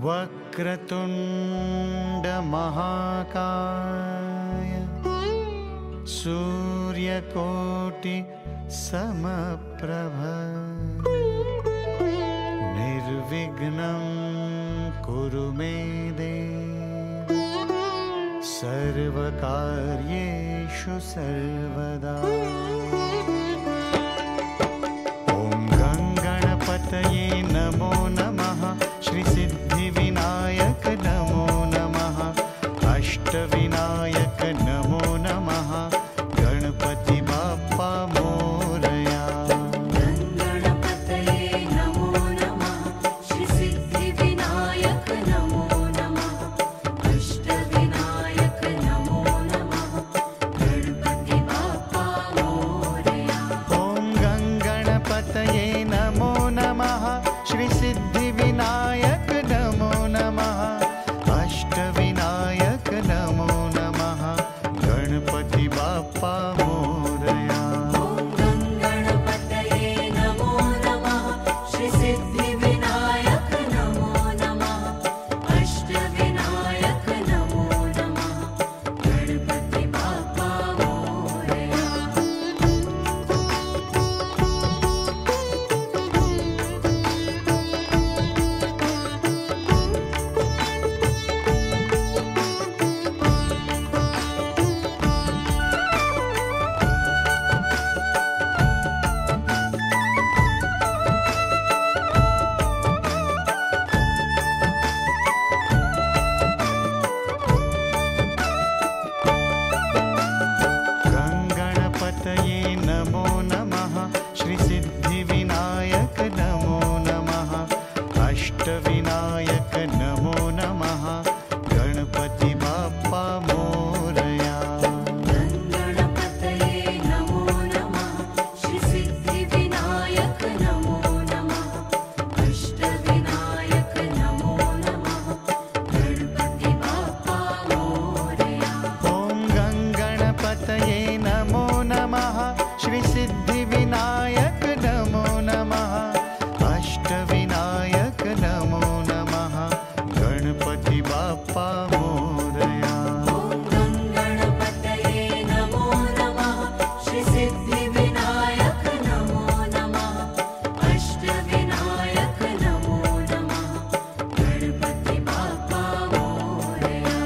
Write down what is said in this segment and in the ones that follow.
वक्रतुंड महाकाय सूर्यकोटि समप्रभ निर्विघ्नं कुरु मे देव सर्वकार्येषु सर्वदा। ॐ गणपतये नमो नमः। श्री सिद्धिविनायक नमो नमः। अष्टविनायक नमो नमः। गणपति बाप्पा मोरया। श्री सिद्धिविनायक नमो नमः। अष्टविनायक नमो नमः। गणपति बाप्पा मोरया। ॐ गणपतये नमो नमः। श्री सिद्धिविनायक नमो नमः। अष्टविनायक नमो नमः। गणपति बाप्पा मोरया। गणपतये नमो नमः। श्री सिद्धिविनायक नमो नमः। अष्टविनायक नमो नमः। गणपति बाप्पा मोरया। गणपतये नमो नमः। श्री सिद्धिविनायक नमो नमः। अष्टविनायक नमो नमः। गणपति बाप्पा मोरया। ॐ गणपतये नमो नमः। श्री सिद्धिविनायक नमो नमः। अष्टविनायक नमो नमः। गणपति बाप्पा मोरया। ॐ गणपतये नमो नमः। श्री सिद्धिविनायक नमो नमः। अष्टविनायक नमो नमः। गणपति बाप्पा मोरया।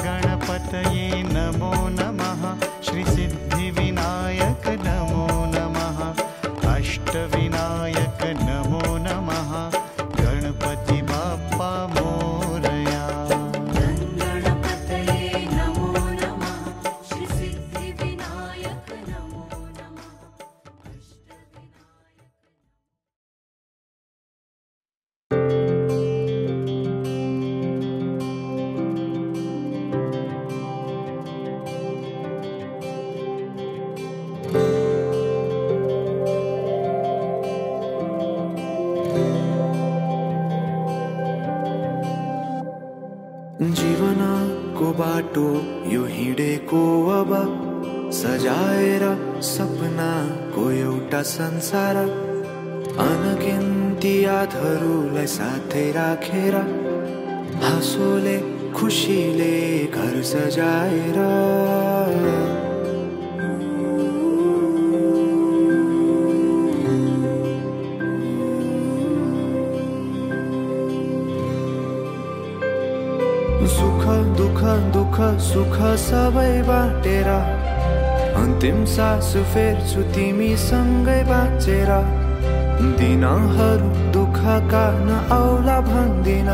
गणपतये नमो नमः। श्री सिद्धिविनायक नमो नमः। अष्टविनायक नमो नमः। गणपति बाप्पा मोरया। गणपतये नमो नमः। श्री सिद्धिविनायक नमो नमः। अष्टविनायक जीवनको बाटो यो हिँडेको अब सजाएर सपनाको एउटा संसार अनगिन्ती यादहरूलाई साथै राखेर हाँसोले खुसीले घर सजाएर सुख दुख दुख सुख सबै बाटेर अन्तिम सास फेर्छु तिमीसँगै बाँचेर दिनहरू दुःखका नआउला भन्दिन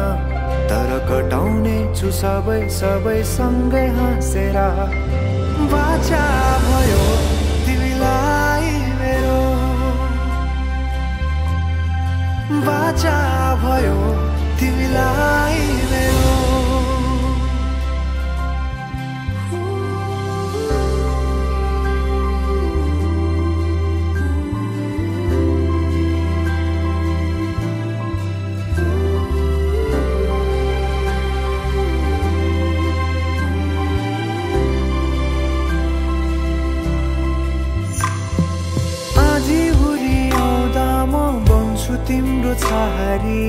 तर कटाउने छु सबै सबै सँगै हाँसेर बाचा भयो तिमीलाई मेरो बाचा भयो तिमीलाई मेरो सहारी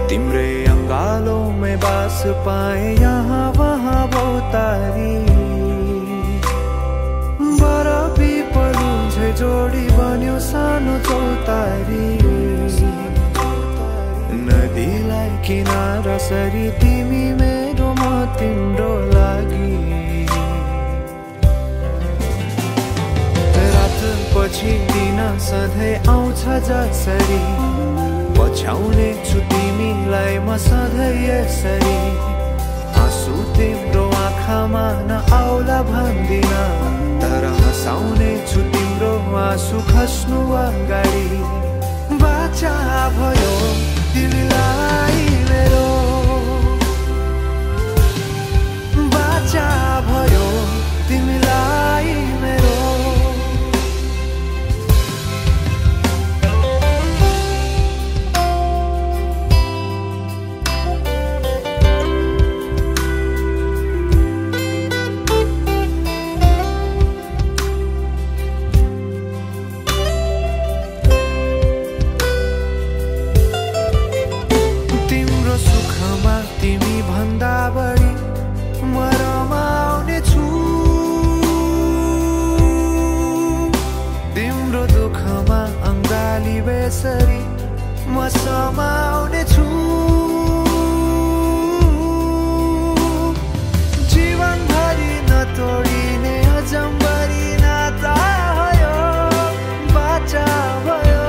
तिम्रे अंगालों में बास पाए यहाँ वहाँ बहुतारी बड़ा पिपलु झै जोडी बन्यो सानो चौतारी नदीलाई किनारा सरी तिमी मेरो म तिम्रो लागि रात पछि दिन सधैँ आउँछ जसरी पछ्याउने छु तिमीलाई म सधैँ यसरी आँसु तिम्रो आँखामा नआउला भन्दिन तर हँसाउने छु तिम्रो आँसु खस्नु अगाडि बाचा भयो तिमीलाई मेरो बाचा भयो तिमीलाई मेरो म समाउने छु जीवनभरि नतोडिने अजम्बरी नाता भयो बाचा भयो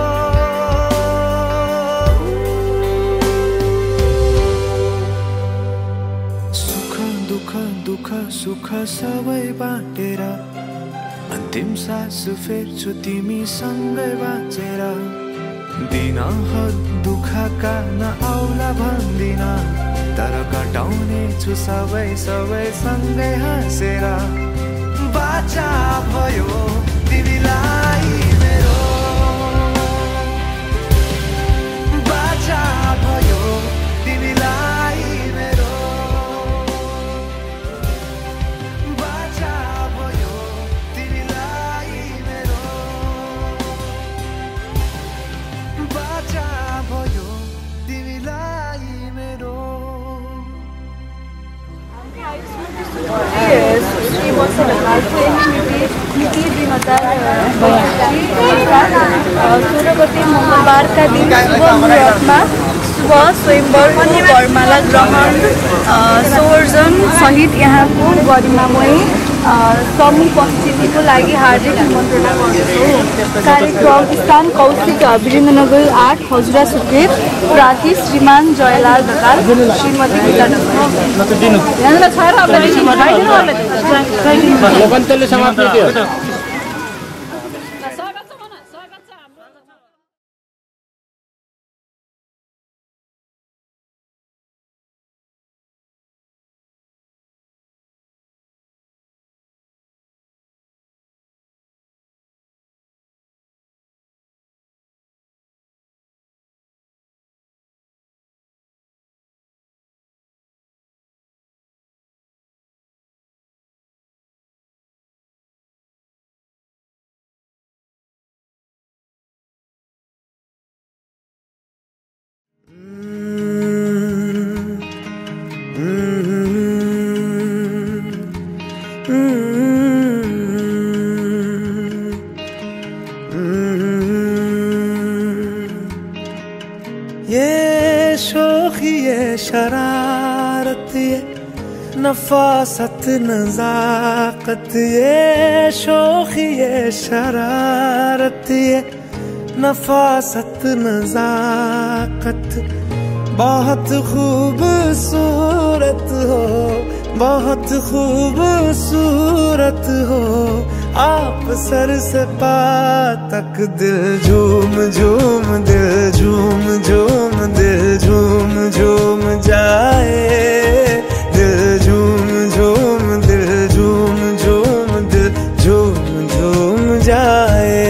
सुख दुःख दुःख सुख सबै बाँटेर अन्तिम सास फेर्छु तिमीसँगै बाँचेर दिनहरु दुःखका नआउला भन्दिन तर कटाउने छु सबै सँगै हाँसेर बाचा भयो तिमीलाई मेरो बाचा भयो तिमीलाई मेरो बाचा भयो तिमीलाई मेरो बाचा भयो तिमीलाई मेरो सुश्री वर्षा ढकालको मिति 2022 16 गते मङ्गलबारका दिन शुभ मुहूर्तमा शुभ स्वयंवरको वरमाला ग्रहण सोर्जन सहित यहाँको गरिमामय समुपस्थितिको लागि हार्दिक निमन्त्रणा गर्दछु। कार्यक्रम स्थान कौशिक वीरेन्द्रनगर 8 हजुरा सुकेत प्रार्थी श्रीमान जयलाल ढकाल श्रीमती गीता ढकाल। ये शोखी ये शरारत ये नफासत नजाकत ये शोखी ये शरारत ये नफासत नजाकत बहुत खूबसूरत हो बहुत खूबसूरत हो आप सर से पा तक दिल झूम झूम दिल झूम झूम दिल झूम झूम जाए दिल झूम झूम दिल झूम झूम दिल झूम झूम जाए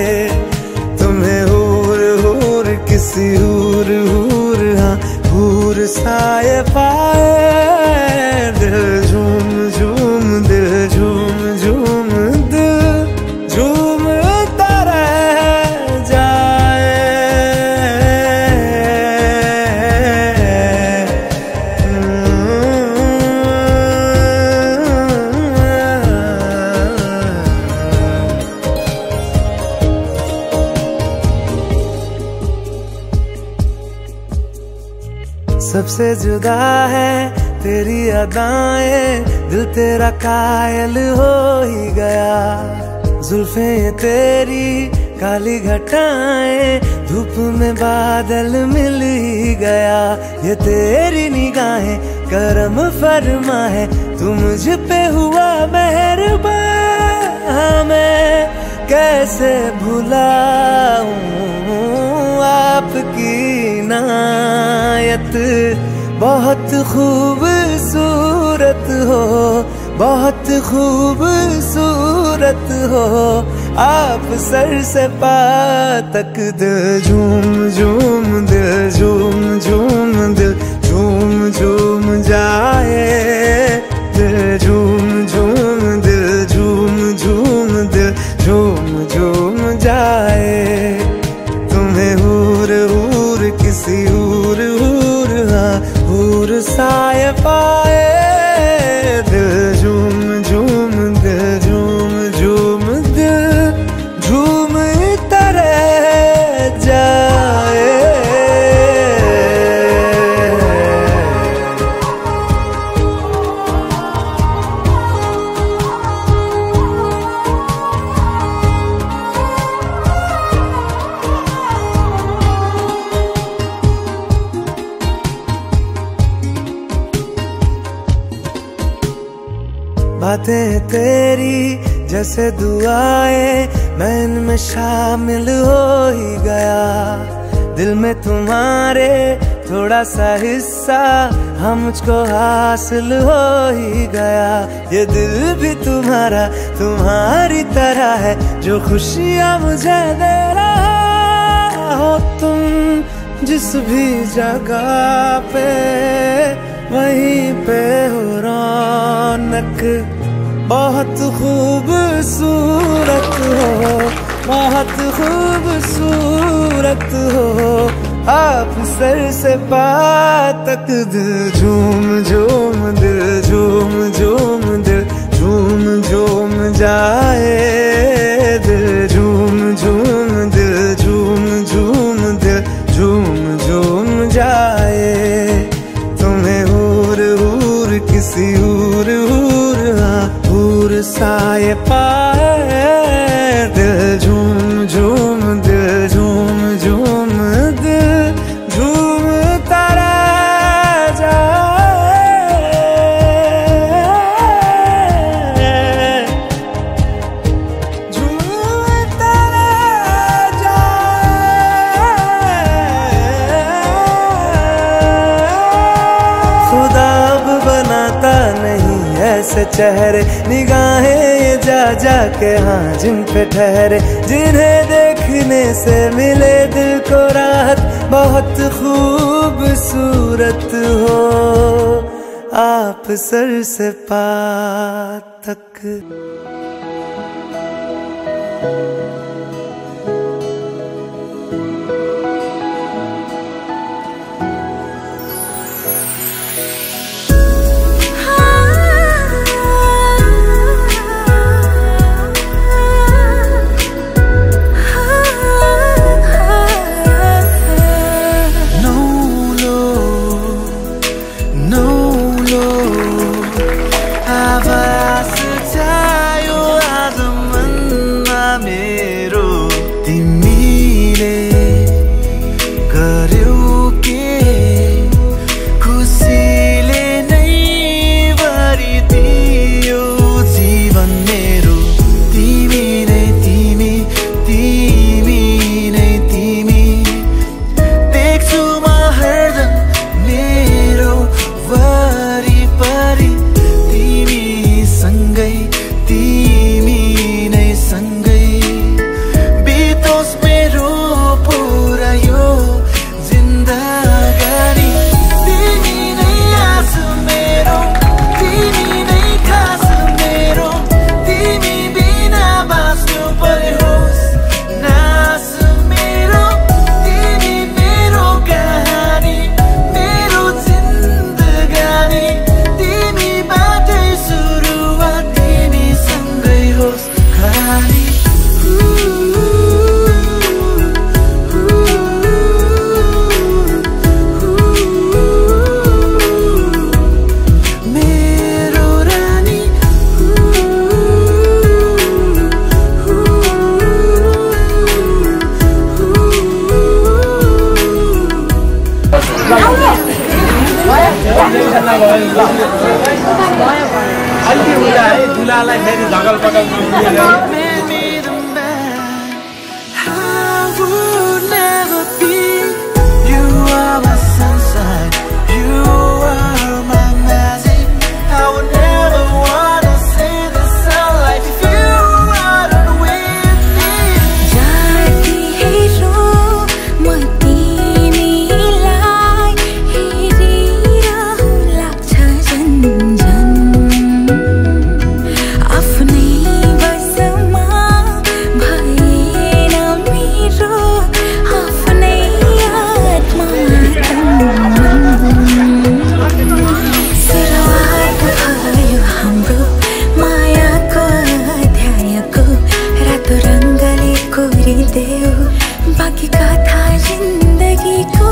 तुम्हें हूर हूर किसी हूर हूर हाँ हूर साए पाए दिल झूम झूम दिल झूम झूम दिल झूमता रह जाए से जुदा है तेरी अदाएं, दिल तेरा कायल हो ही गया। जुल्फें तेरी काली घटाएं, धूप में बादल मिल ही गया। ये तेरी निगाहें करम फरमा है, तू मुझ पे हुआ मेहरबान। मैं कैसे भुलाऊं आपकी इनायत, बहुत खूबसूरत हो, बहुत खूबसूरत हो आप। सर से पाँव तक दिल झूम झूम, दिल झूम झूम, दिल झूम झूम जाए। दिल झूम झूम, दिल झूम झूम, दिल झूम झूम जाए। तुम्हें हूर हूर किसी हूर हूर, हाँ हूर साए पाए। दिल झूम झूम, दिल झूम झूम, दिल झूम तरह जाए। बातें तेरी जैसे दुआएं, मैं इनमें शामिल हो ही गया। दिल में तुम्हारे थोड़ा सा हिस्सा हाँ मुझको हासिल हो ही गया। ये दिल भी तुम्हारा तुम्हारी तरह है, जो खुशियाँ मुझे दे रहा हो तुम। जिस भी जगह पे वहीं पे हो रौनक, बहुत खूबसूरत हो, बहुत खूबसूरत हो आप। सर से पाँव तक दिल झूम झूम, दिल झूम झूम, दिल झूम झूम जाए। दिल झूम झूम, दिल झूम झूम, दिल झूम झूम जाए। तुम्हें हूर हूर किसी हूर हूर, हाँ हूर साए पाए। दिल झूम झूम, दिल झूम झूम, दिल झूम तारा जाए। झूम तारा जाए। खुदा अब बनाता नहीं ऐसे चेहरे, निगाहें ये जा जा के हाँ जिन पे ठहरे। जिन्हें देखने से मिले दिल को राहत, बहुत खूबसूरत हो आप। सर से पाँव तक Avasatayo अलि हुँदा है दुलालाई फेरि झगल पटल बाकी कथा जिंदगीको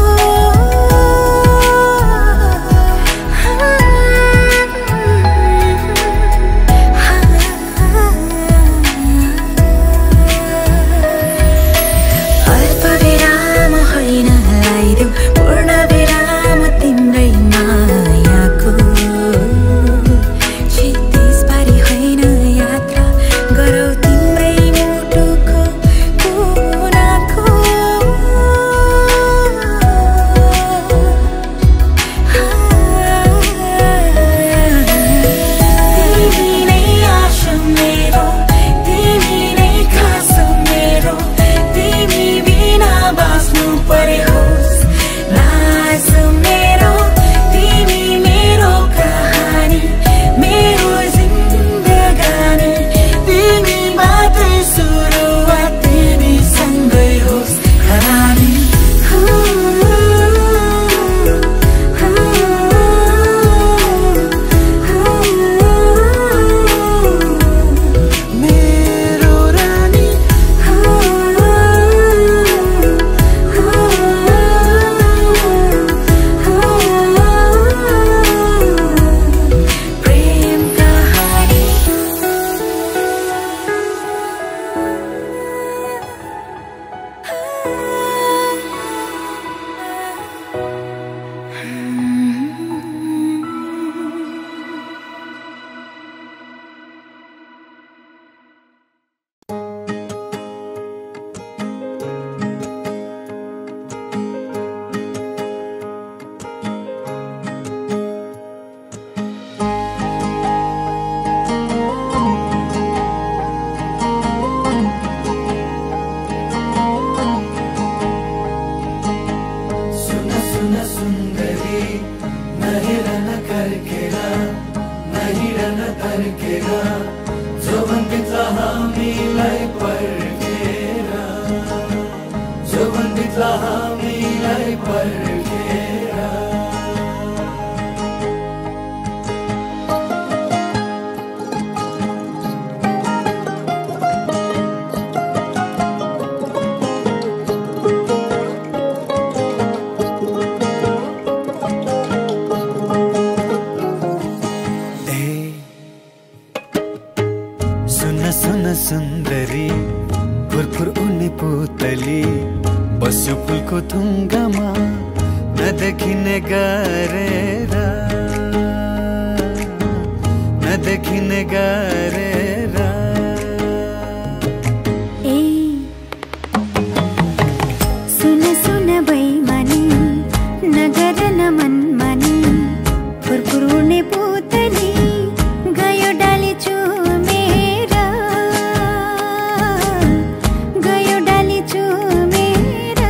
अल्प विराम होइन लगाइदेऊ पूर्ण विराम तिम्रै मायाको क्षितिज पारी होइन यात्रा गरौ तिम्रै मुटुको कुनाको तिमी नै आशा मेरो तिमी नै खास मेरो तिमी बिना बाँच्नु परोस् लाज मेरो तिमी मेरो कहानी मेरो जिन्दगानी तिमीबाटै सुरुवात तिमीसँगै होस् खरानी मेरो रानी प्रेम कहानी सुन सुन सुन्दरी नहेरन कर्केरा नहिरन तर्केरा जोबनभित्र हामीलाई पर्खेरा जोबनभित्र हामीलाई पर्खेरा सुन सुन सुन्दरी फुरफुर उनी पुतली बस्यो फुलको थुङ्गामा नदेखिने गरेर नदेखिने गरेर सुन सुन बैमानी नगर न मनमानी फुरफुरुने पुतली गयो डाली चुमेर गयो डाली चुमेर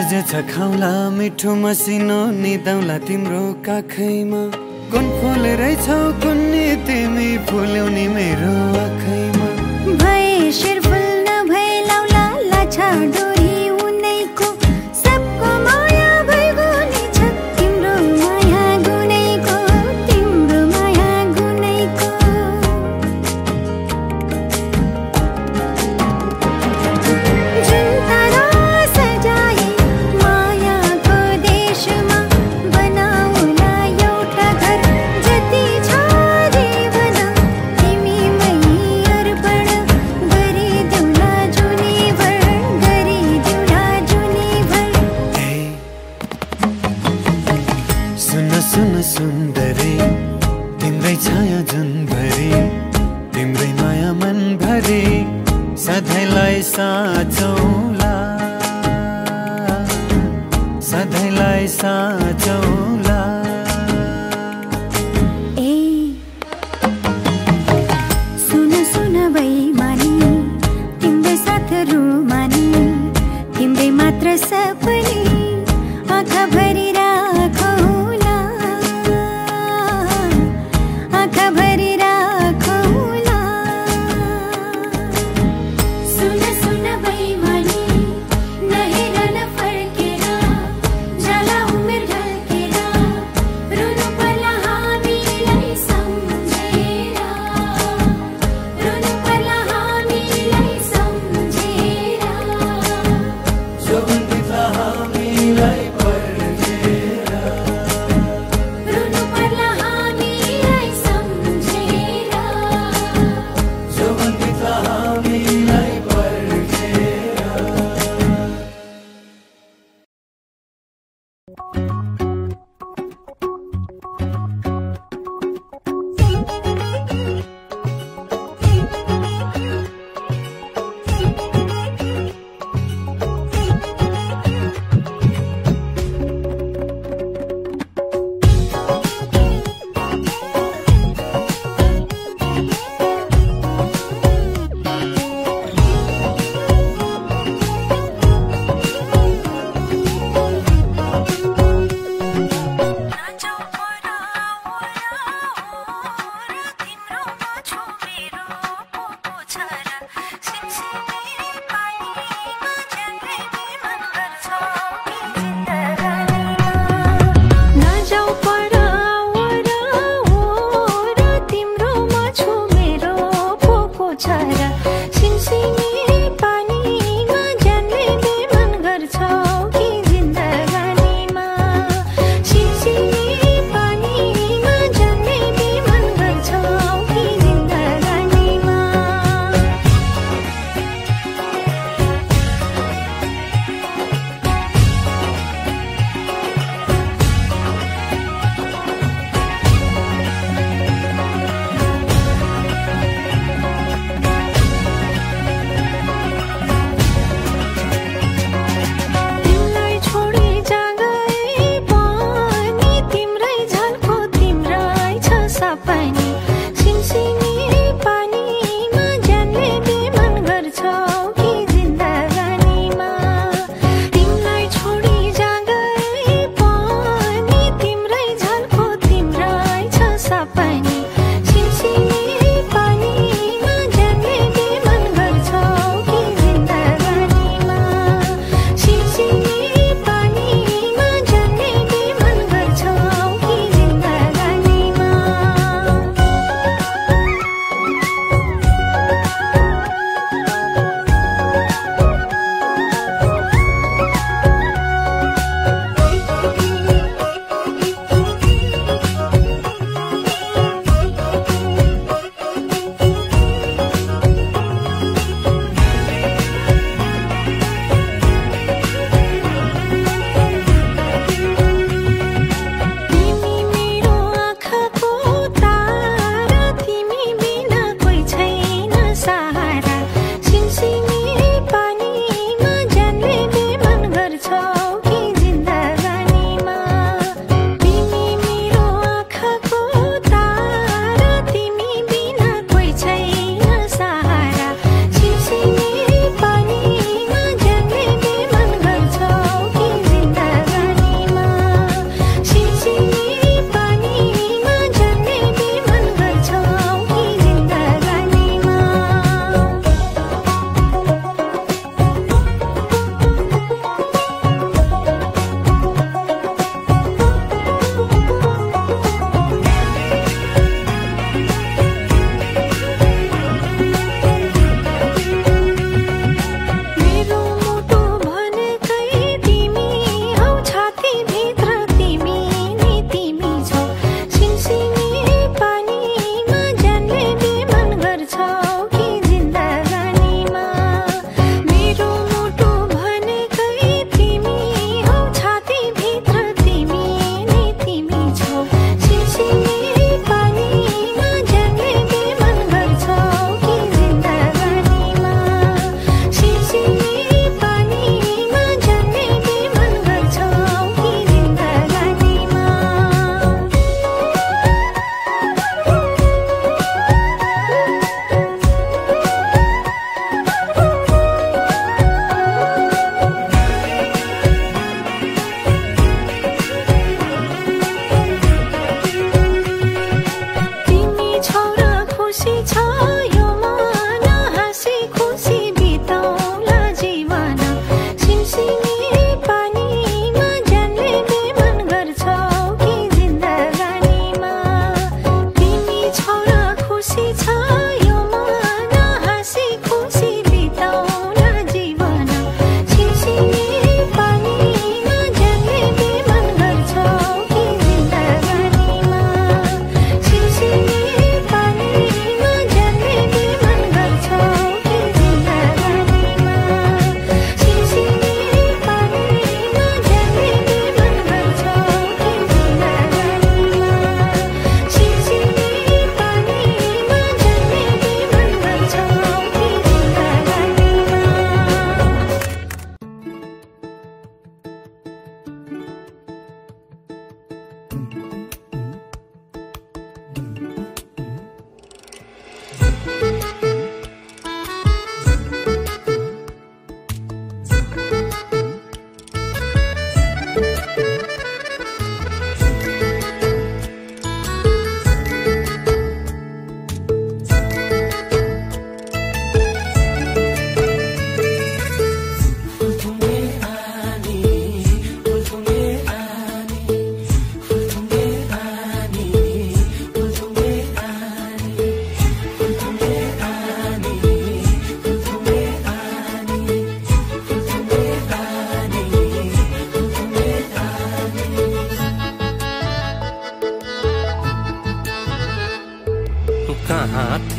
जे छ खाउला मिठो मसिनो निदाउला तिम्रो काखैमा कुन फुल रहेछौ कुन्नी तिमी फुल्याउने मेरो आँखैमा भए शिरफुल नभए लाउला लाछा डोरी उनैको सबको माया भइगुनी छ तिम्रो माया गुनैको तिम्रो माया गुनैको जुन तारा सुन्दरी तिम्रै छाया जुनभरि तिम्रै माया मनभरि सधैँलाई साँचौला सधैँलाई साँचौला। ए सुन सुन बैमानी तिम्रै साथहरू मानी तिम्रै मात्र सपनी आँखाभरि राखौला आँखाभरि राखौला। सुन सुन बैमानी नहेर नफर्केर जाला उमेर ढल्केर रुनु पर्ला हामीलाई सम्झेर रुनु पर्ला हामीलाई सम्झेर। जोबनभित्र हामी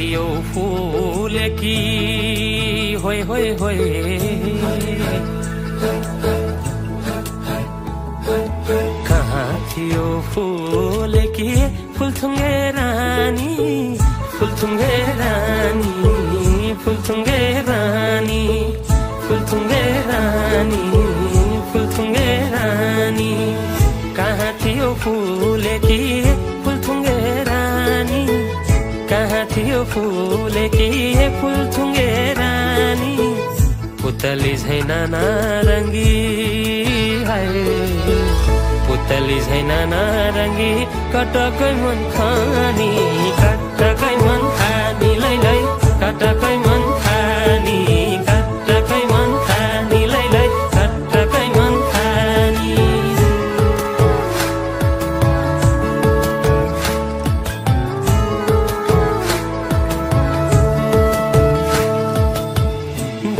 थियो फुलेकी होय होय होय कहाँ थियो फुलेकी फुलथुङ्गे रानी फुलथुङ्गे रानी फुलथुङ्गे रानी फुलथुङ्गे रानी फुलथुङ्गे रानी कहाँ थियो फुलेकी फुलथुङ्गे रानी कहाँ थियो फुलेकी फुलथुङ्गे रानी पुतली छैन नारङ्गी हाय पुतली छैन नारङ्गी कटकै मन खानी कटकै मन खानी लै लै कटकै मन खानी कटकै मन खानी लै लै कटकै मन खानी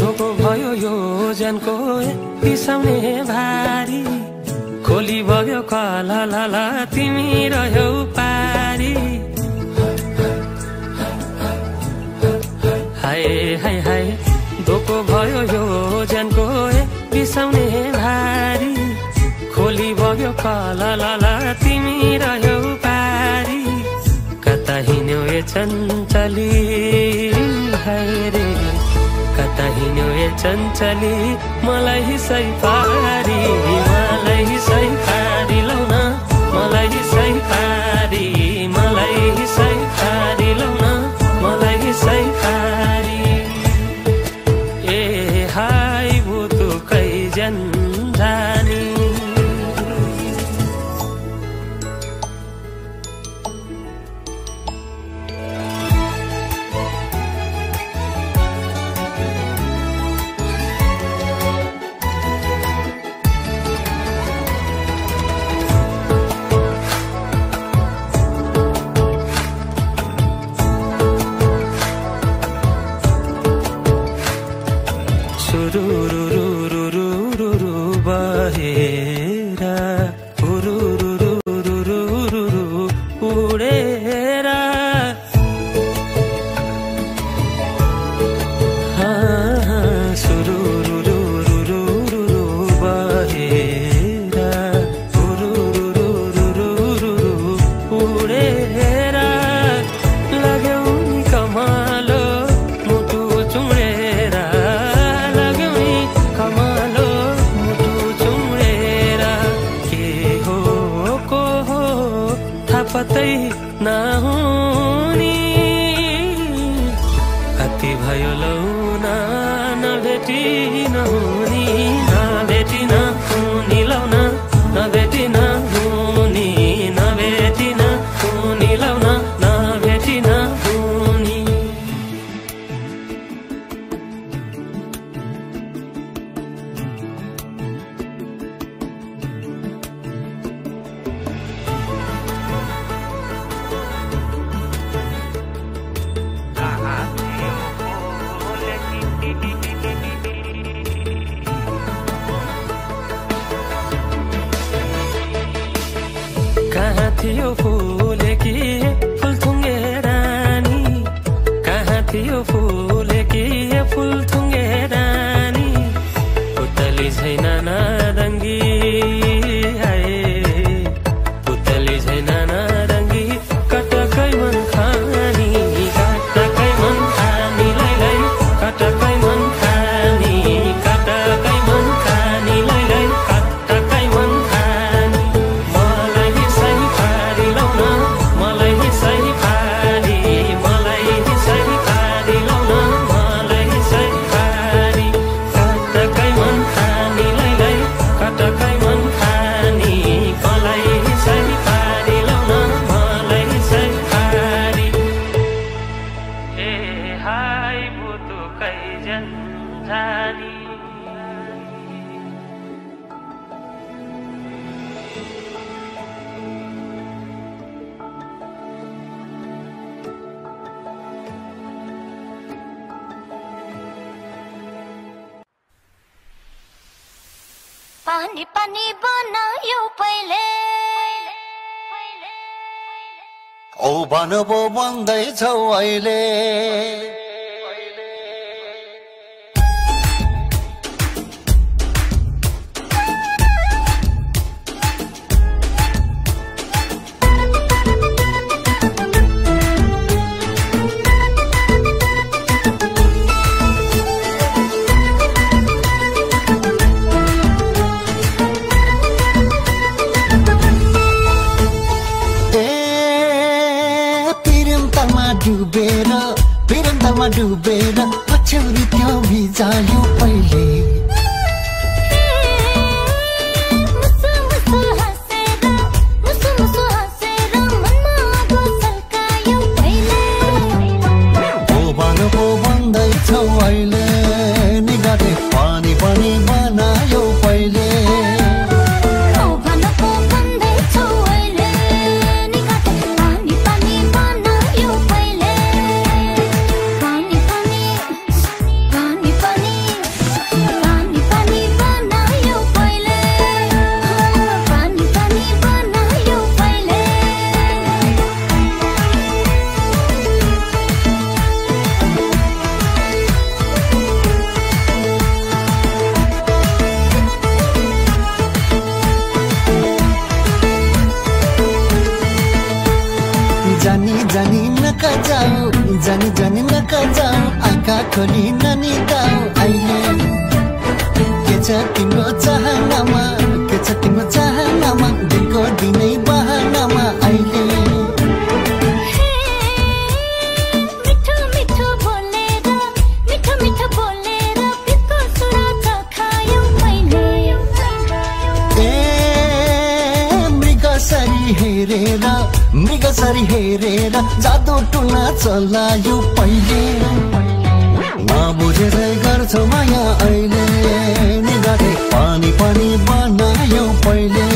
धोको भयो यो जनको बिसाउने भारी खोली बग्यो कला लाला तिमी रह्यौ पारी हाय हाय हाय धोको भयो यो जनको बिसाउने भारी खोली बग्यो कला लाला तिमी रह्यौ पारी कता हिँड्यौ ए चञ्चली हाय रे कता हिँड्यौ ए चञ्चली मलाई हिसै पारी मलाई हिसै पारी लौ न मलाई हिसै पारी मलाई हिसै पारी लौ न मलाई हिसै पारी ए हाय बुतुकै जन्जानी पतै नहुनी कति भयो लौ नभेटी नहुनी नभेटी नहुनी लौ नभेटी नहुनी नभेटी नहुनी लौ नभेटी नहुनी कहाँ थियो फुलेकी फुलथुङ्गे रानी कहाँ थियो फुलेकी फुलथुङ्गे रानी पुतली छैन नारङ्गी हाय पुतली छैन नारङ्गी कटकै मन खानी कटकै मन खानी लै लै कटकै मन खानी कटकै मन खानी लै लै कटकै मन खानी मलाई हिसै पारी लौ न मलाई हिसै पारी मलाई हिसै पारी लौ न मलाई हिसै पारी कटकै मन खानी लै लै कटकै मन खानी मलाई हिसै पारी लौ न मलाई हिसै पारी ए हाय बुतुकै जन्जानी पानी पानी बनायो पहिले औ भनबो भन्दैछौ अहिले डुबेर पछ्यौरी त्यो भिजायो पहिले ओ भनको भन्दैछौ अहिले निगाले पानी पनि बनायो पहिले जानी नका जाऊ आँखा खोली ननिदाऊ अहिले के छ तिम्रो चाहनामा के छ तिम्रो चाहनामा दिनको दिनै बहानामा अहिले मृगसरी हेरेर जादु टुना चलायो पहिले नबुझेरै गर्छौ माया अहिले निगाले पानी पनि बनायो पहिले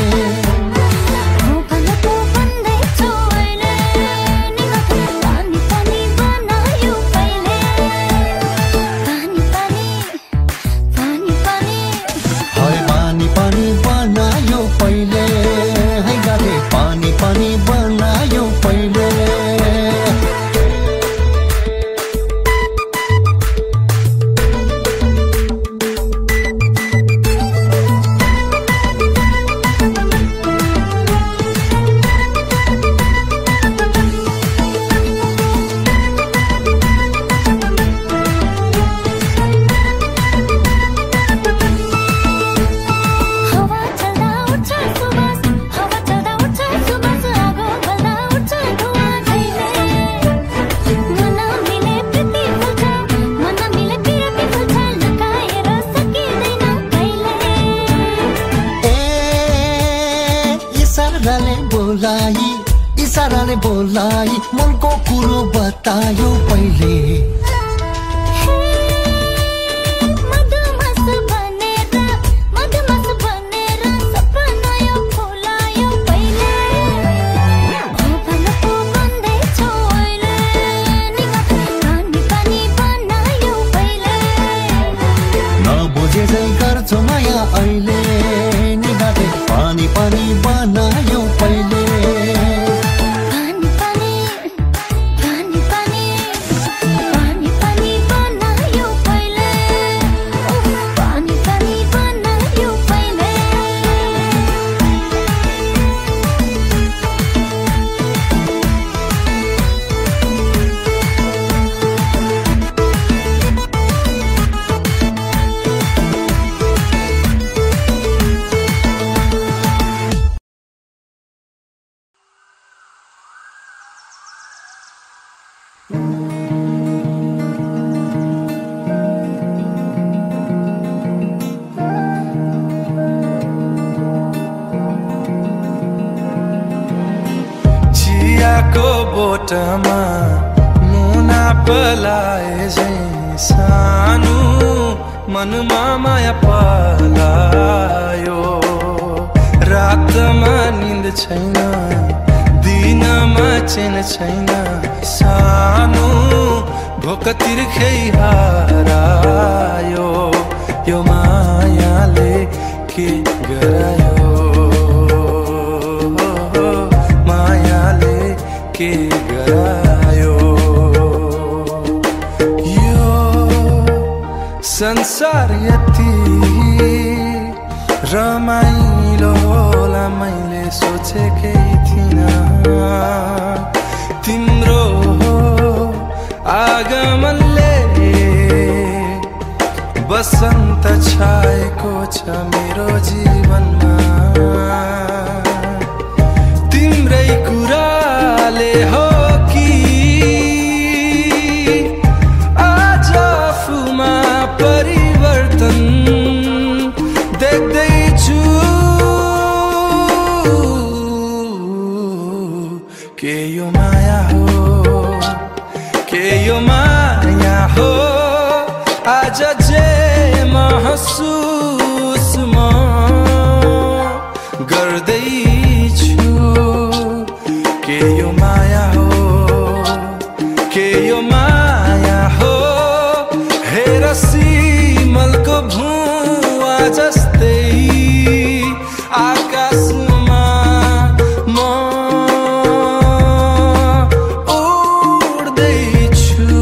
इशाराले बोलाई मनको कुरो बतायो पहिले नबुझेरै गर्छौ माया अहिले निगाले पानी पनि बनायो पहिले चियाको बोटमा मुना पलाए झैं सानो मनमा माया पलायो रातमा निंद छैन दिनमा चैन छैन सानो भोक तिर्खै हरायो यो मायाले के गरायो मायाले के गरायो यो संसार यति रमाइलो होला मैले सोचेकै थिइनँ तिम्रो आगमनले बसन्त छाएको छ मेरो जीवनमा तिम्रै कुराले हो कि आज आफूमा परिवर्तन देख्दैछु के यो माया हो के यो माया हो आज जे महसुस म गर्दैछु के यो माया हो के यो माया हो हेर सिमलको भुवा जस्तै आकाशमा म उड्दैछु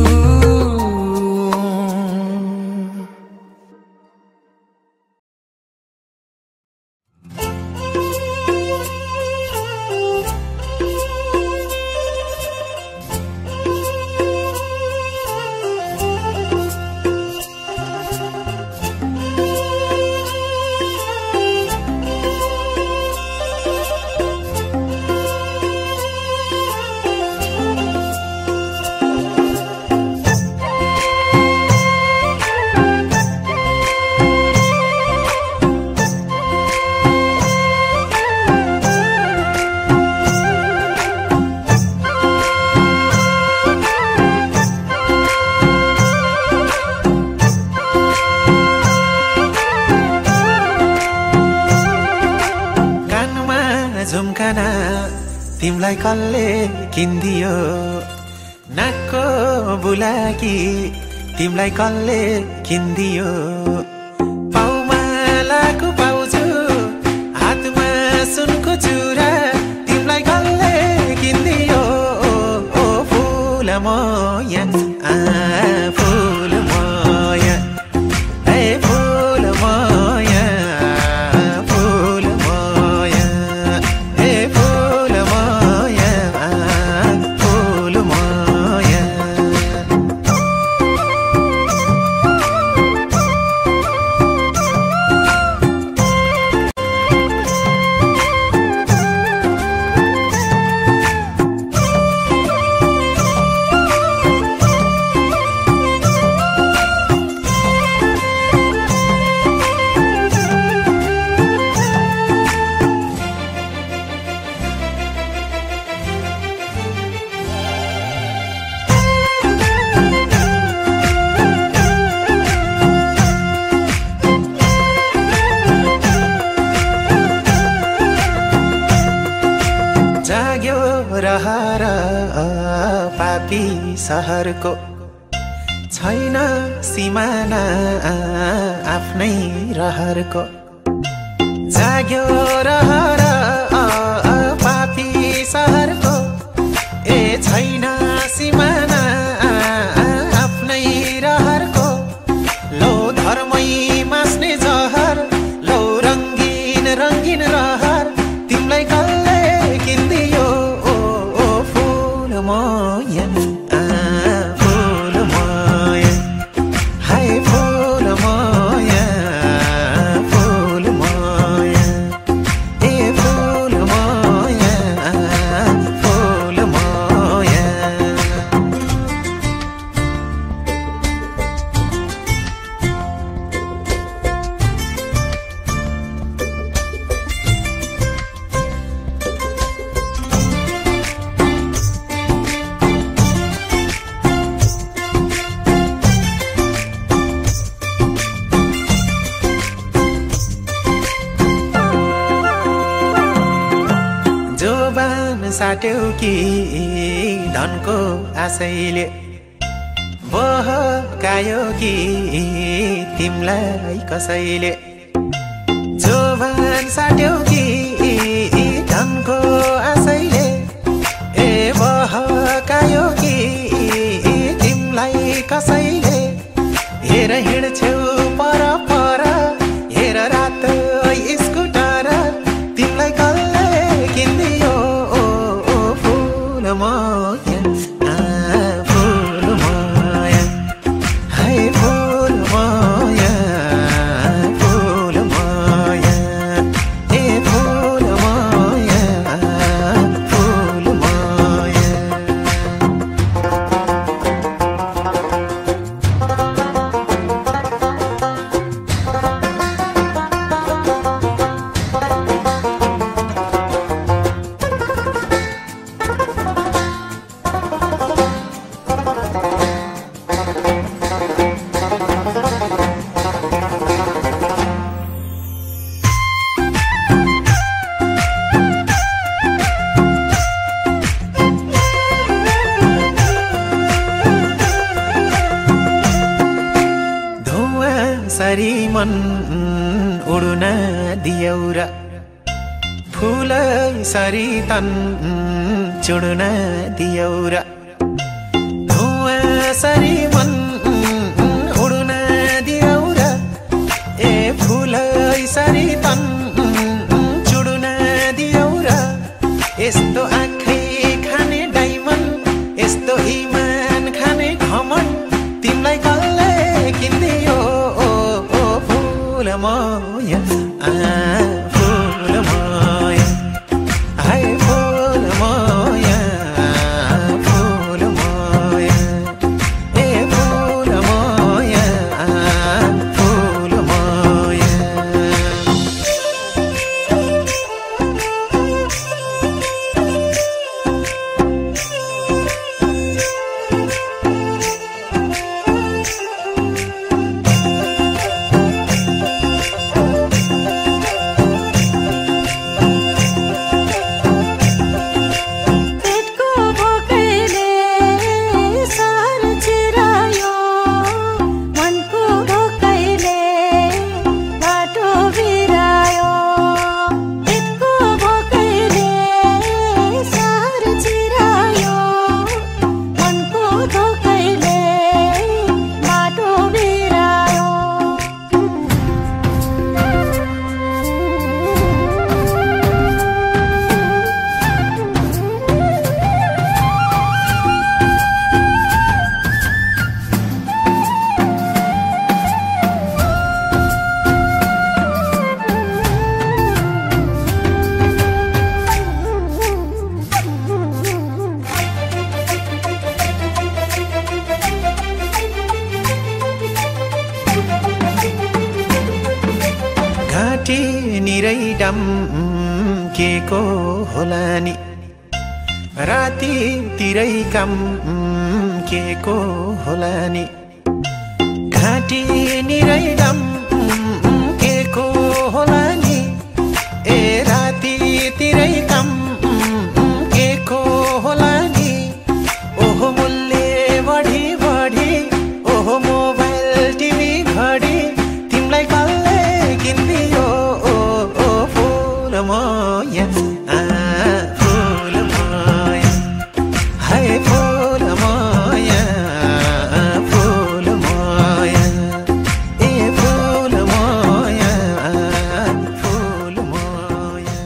झुम्काना तिमलाई कसले किन्दियो नाकको बुलाकी तिमलाई कसले किन्दियो पाउमा लाको पाउजु हातमा सुनको चुरा तिमलाई कसले किन्दियो ओ फुल मोया फुल मोया ए फुल मोया रहर पापी सहरको छैन सिमाना आफ्नै रहरको जाग्यो रहर पापी सहरको ए छैन सिमाना आफ्नै रहरको लो धर्मै मास्ने जहर लो रङ्गीन रङ्गीन रहर तिमलाई कसले किन्दियो ओ फुल मोया फुल मोया हाय फुल मोया फुल मोया ए फुल मोया फुल मोया साट्यौ कि धनको आशैले बहकायो कि तिमलाई कसैले जोबान साट्यौ कि धनको आशैले ए बहका मन उड्न दियौ र फुलै सरी तन चुड्न दियौ र धुवाँ सरी मन उड्न दियौ र ए फुलै सरी तन चुड्न दियौ र यस्तो आँखै खाने डाइमन्ड यस्तो इमान खाने घमण्ड तिमीलाई कसले किन्दियो फुल माया फुल माया हाय फुल माया फुल माया ए फुल माया फुल माया घाँटी निरै डम के को होला नि राति तिरै काम के को होला नि घाँटी निरै डम के को होला नि ए राति तिरै काम के को होला नि ओहो मूल्य बढी बढी ओहो मोबाइल टिभी घडी तिमीलाई कसले किन्दियो फुल माया फुल माया हाय फुल माया फुल माया ए फुल माया फुल माया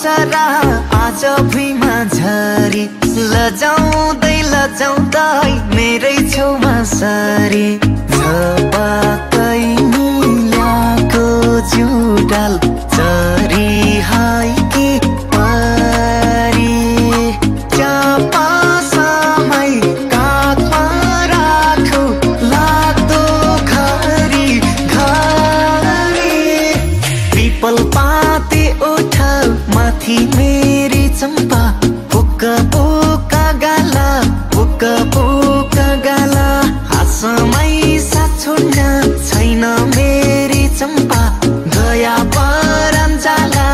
अप्सरा आज भुइँमा झरी लजाउँदै लजाउँदै मेरै छेउमा सरी झपक्कै मिलाको जुडाल चरी हाइकी परी चापा समय काखमा राखु लाग्दो घरी घरी पिपल पाते उठ माथि मेरी चम्पा पुक्का पुक्का गाला पुक्का पुक्का गाला हाँसमै साथ छोड्न छैन मेरी चम्पा गया परञ्जाला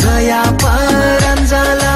गया परञ्जाला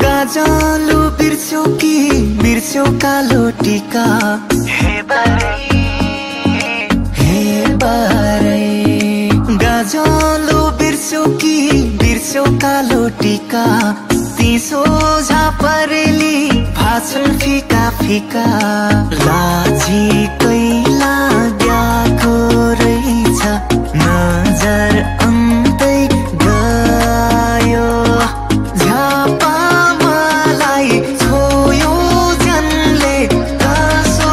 गाजलु बिर्स्यौ कि बिर्स्यौ कालो टीका हे बारै गाजलु बिर्स्यौ कि बिर्स्यौ कालो टीका ती सोझा परेली भाछन् फिका फिका लाजी कैला ग्याको रहेछ नजर अन्तै गयो झापा मलाई छोयो जनले कासो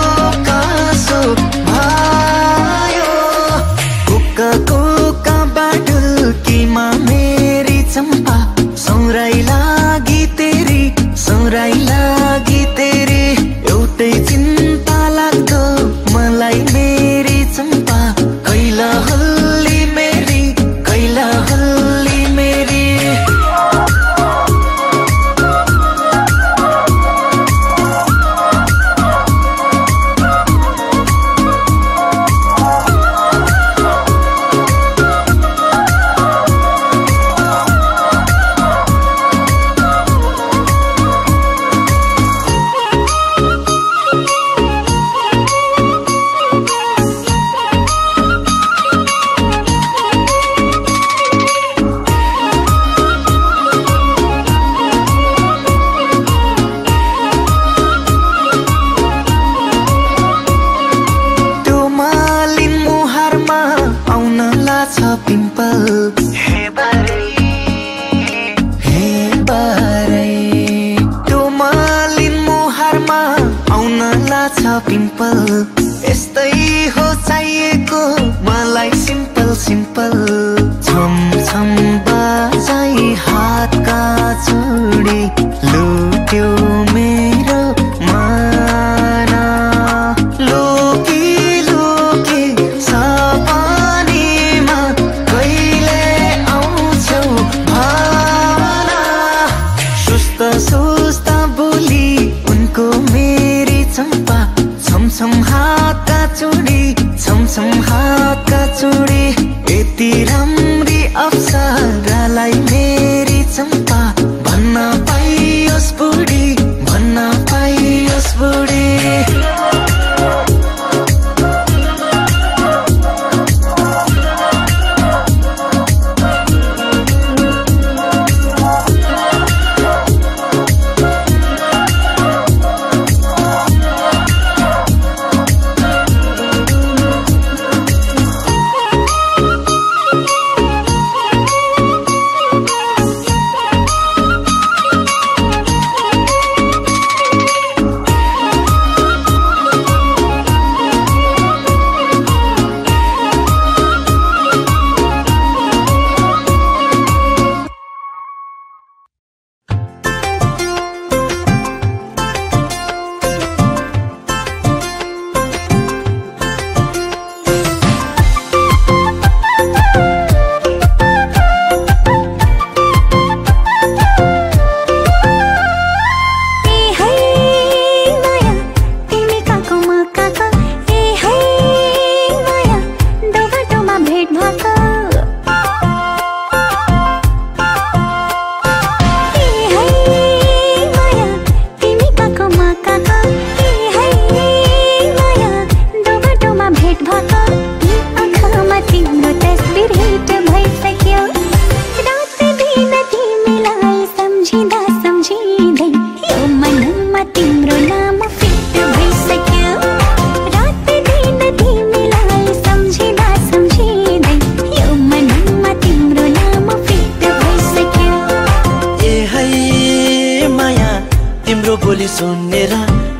कासो भयो कुक्का कुक्का बाटुल्कीमा मेरी चम्पा सौराई लागि तेरी एउटै चिन्ता लाग्दो मलाई मेरी चम्पा कैला हल्ली मेरी कैला हल्ली मेरी पिम्पल हे बारै त्यो मालिन मुहारमा आउन लाछ पिम्पल यस्तै हो चाहिएको मलाई सिम्पल सिम्पल छम छम बाजाई हातका चुडी लुट्यो मेरो माना लोकी लोकी सपनीमा कहिले आउँछौ भावना सुस्ता सुस्ता बोली उनको मेरी चम्पा छम छम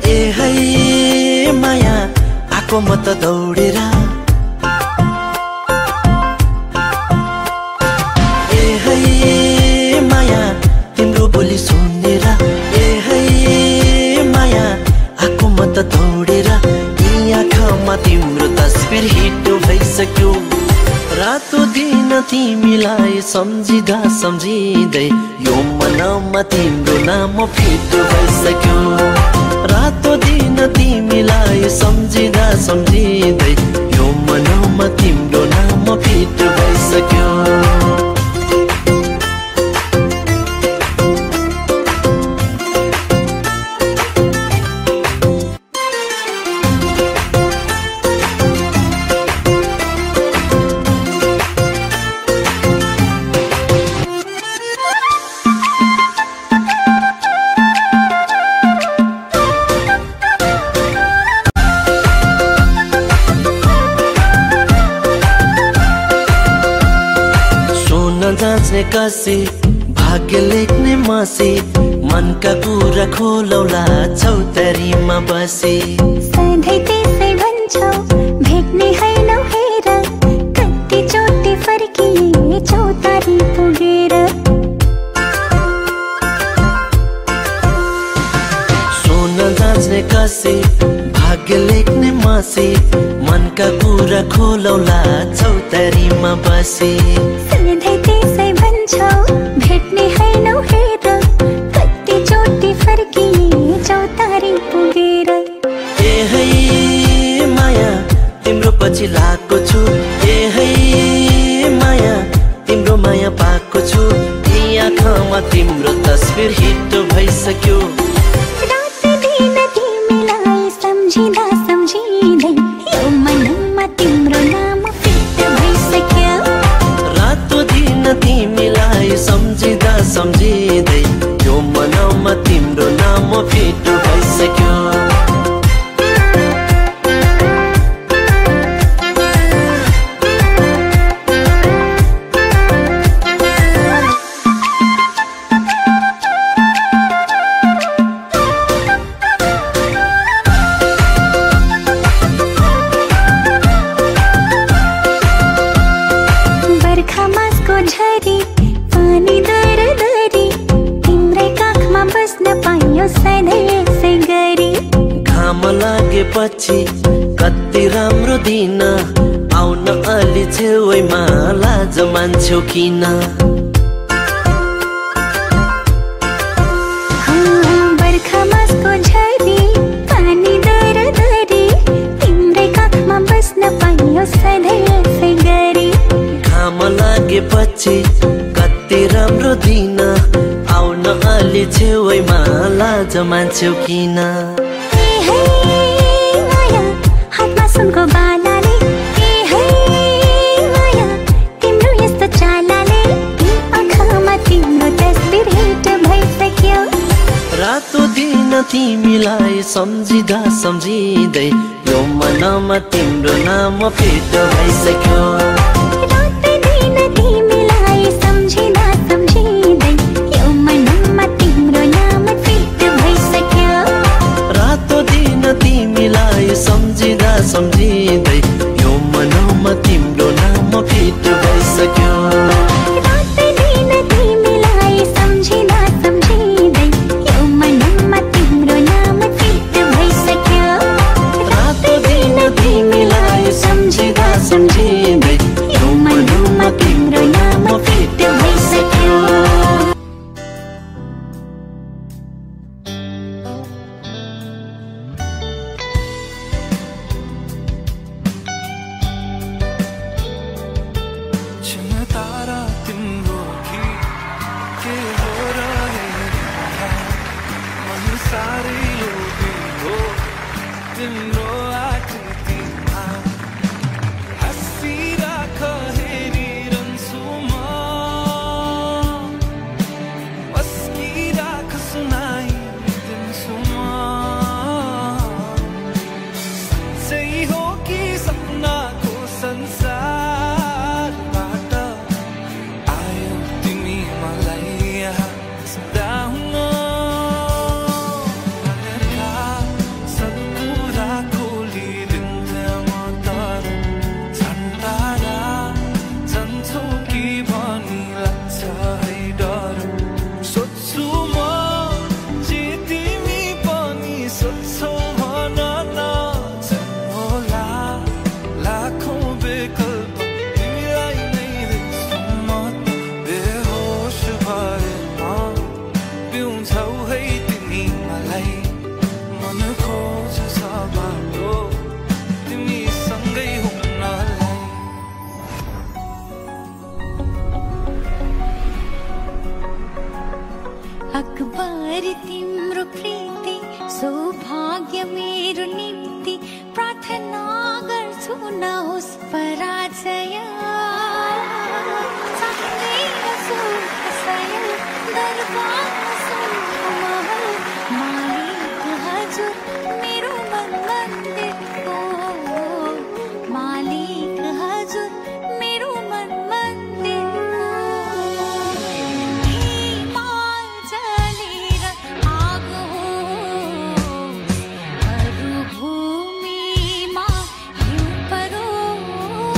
ए है माया आको म त दौडेर ए है माया तिम्रो बोली सुनेर ए है माया आको म त दौडेर यी आँखामा तिम्रो तस्बिर हिट भइसक्यो रातो दिन तिमीलाई सम्झिँदा सम्झिँदै यो मनमा तिम्रो नाम फिट भइसक्यो रातो दिन तिमीलाई सम्झिँदा सम्झिँदै यो मनमा तिम्रो नाम फिट भइसक्यो जाँच्ने कसी भाग्य लेख्ने मसी मनका कुरा खोलौला चौतारीमा बसी सधैँ त्यसै भन्छौ भेट्ने हैनौ हेर कति चोटि फर्किए चौतारी पुगेर सोन जाँच्ने कसी भाग्य लेख्ने मसी मनका कुरा खोलौला चौतारीमा बसी सधैँ त्यसै भन्छौ भेट्ने हैनौ हेर कति चोटि फर्किए चौतारी पुगेर ए है माया तिम्रो पछि लागेको छु ए है माया तिम्रो माया पाएको छु यी आँखामा तिम्रो तस्बिर हिट भइसक्यो रात दिन तिमीलाई सम्झिँदा सम्झिँदै यो मनमा तिम्रो नाम फिट भइसक्यो रातो दिन तिमीलाई सम्झिँदा सम्झिँदै यो मनमा तिम्रो नाम फिट भइसक्यो घाम लागेपछि कति राम्रो दिन आउन अलि छेउमा लाज मान्छौ किन बर्खा मासको झरी पानी दरदरी तिम्रै काखमा बस्न पाइयो सधैँ यसै गरी घाम लागेपछि कति राम्रो दिन आउन अलि छेउमा लाज मान्छौ किन हातमा सुनको बालाले ए है माया तिम्रो यस्तो चालाले आँखामा तिम्रो तस्बिर हिट भइसक्यो रातो दिन तिमीलाई सम्झिँदा सम्झिँदै यो मनमा तिम्रो नाम फिट भइसक्यो रात दिन तिमीलाई सम्झिँदा सम्झिँदै यो मनमा तिम्रो नाम फिट भइसक्यो रातो दिन तिमीलाई सम्झिँदा सम्झिँदै यो मनमा तिम्रो नाम फिट भइसक्यो रात दिन तिमीलाई सम्झिँदा सम्झिँदै यो मनमा तिम्रो नाम फिट भइसक्यो रातो दिन तिमीलाई सम्झिँदा सम्झिँदै यो मनमा तिम्रो नाम फिट भइसक्यो तारा तिम्रो कि के हो रहेछ मन साह्रै लोभी हो तिम्रो आकृतिमा हँसिराख हेरिरहन्छु म मस्किराख सुनाइदिन्छु म सही हो कि सपनाको संसार मलाई सदा हुन गरी तिम्रो प्रीति सौभाग्य मेरो निम्ति प्रार्थना गर्छु नहोस् पराजय सँगै बसौँ हँसायौँ दरबारमा सुनको महल मालिक हजुर मेरो मन मन्दिरको मालिक हजुर मेरो मन मन्दिरको हिमाल जलेर आगो मरुभूमिमा हिउँ परोस्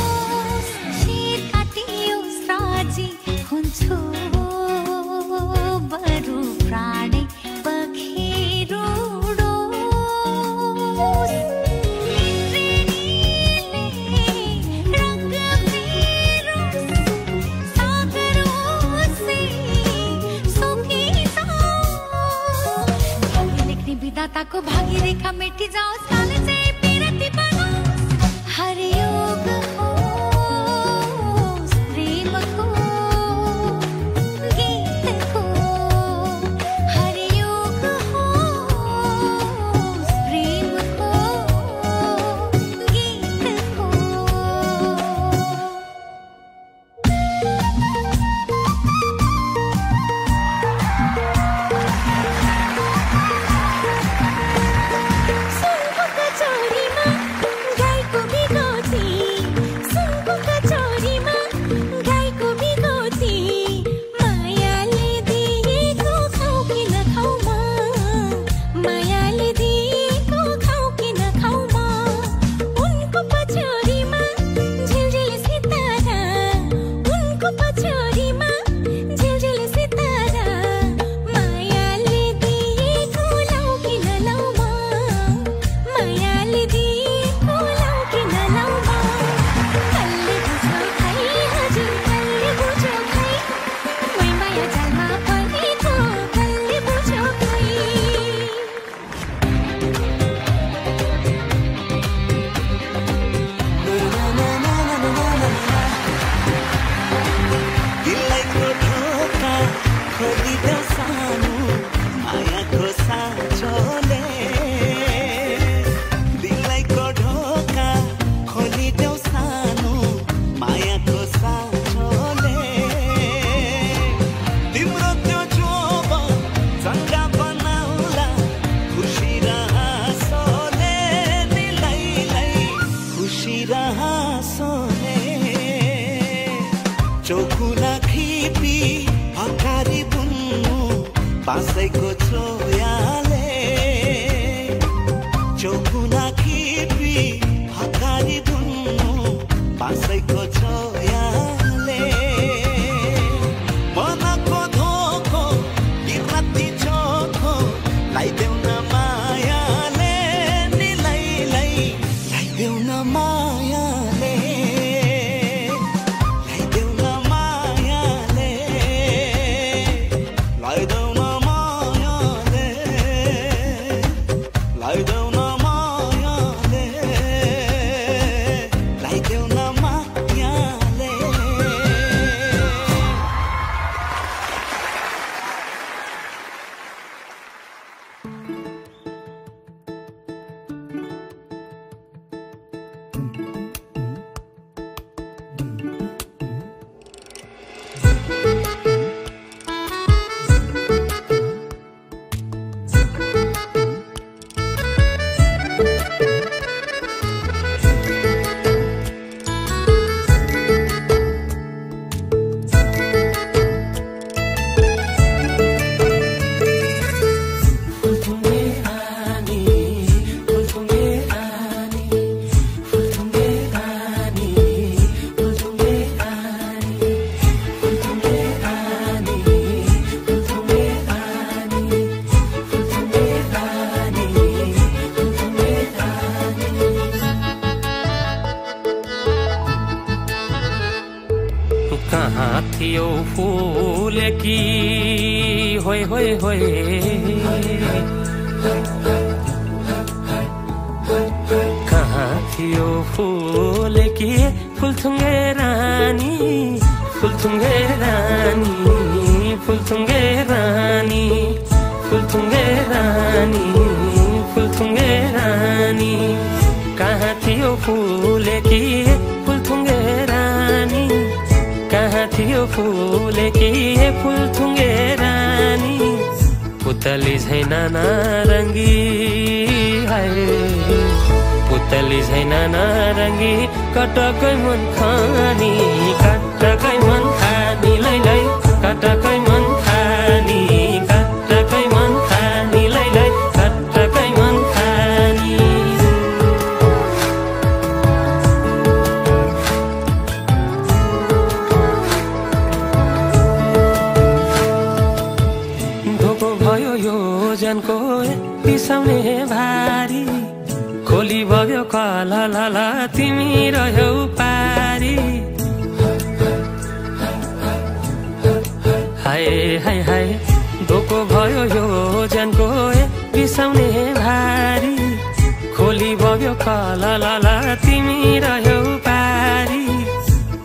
शीत काटियोस् राजी हुन्छु बरु प्राणै पखेरुडोस् इन्द्रेणीले रङ्ग बिरोस् सागर होसे सुखी लेख्ने विधाताको भागीरेखा मेटी जाओस् काले चाहिँ पिरती बनोस् हरियोग होस् प्रेमको गीतको हरियोग होस् प्रेमको गीतको सुनको कचौरीमा गाईको बिगौती सुनको कचौरीमा गाईको बिगौती मायाले दिएको खाऊ कि नखाऊमा मायाले दिएको खाऊ कि नखाऊमा उनको पछौरीमा झिलझिले सितारा उनको पछौरीमा झिलझिले सितारा मायाले दिएको लाऊ कि नलाऊमा मायाले दिएको लाऊ कि नलाऊमा कल्ले बुझ्यो खै हजुर कल्ले बुझ्यो खै मै माया जालमा परेको कल्ले बुझ्यो खै दिलैको ढोका खोलिदेऊ सानो मायाको साँचोले दिलैको ढोका खोलिदेऊ सानो मायाको साँचोले तिम्रो त्यो जोबन चङ्गा बनाउला खुसी र हाँसोले निलैलाई खुसी र हाँसोले चौकुना खिपी हकारी बुन्नु बाँसैको चोयाले चौकुना खिपी हकारी बुन्नु बाँसैको चोयाले मनको धोको किराती चोखो लाइदेऊ न मायाले निलैलाई लाइदेऊ न मायाले लाइदेऊ न मायाले लाइदेऊ न मायाले लाइदेऊ न मायाले लाइदेऊ न मायाले कहाँ थियो फूल की होय होय होय कहाँ थियो फूल की फुलथुङ्गे रानी फुलथुङ्गे रानी फुलथुङ्गे रानी फुलथुङ्गे रानी फुलथुङ्गे रानी कहाँ थियो फुलेकी फुलथुङ्गे रानी कहाँ थियो फुलेकी फुलथुङ्गे रानी पुतली छैन नारङ्गी हाय पुतली छैन नारङ्गी कटकै मन खानी कटकै मन खानी लै कटकै मन खानी कटकै मन खानी लै कटकै मन खानी धोको भयो यो जनको बिसाउने भारी खोली बग्यो कला लाला तिमी रह्यौ पारी हाय हाय हाय धोको भयो यो जनको बिसाउने भारी खोली बग्यो कला लाला तिमी रह्यौ पारी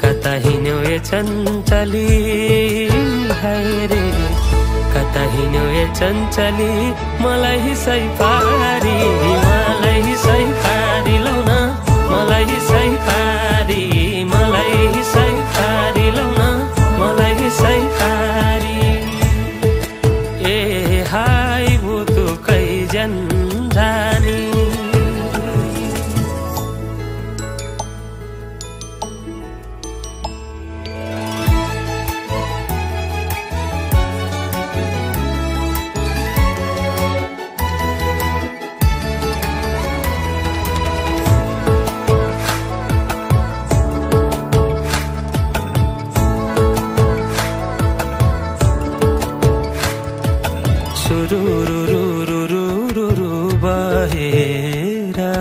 कता हिँड्यौ ए चञ्चली हाय रे कता हिँड्यौ ए चञ्चली मलाई सै पारी मलाई सै पारी लौ न मलाई सै पारी मलाई सै पारी लौ न मलाई सै पारी ए हाय बुतुकै जन्जानी बहेरा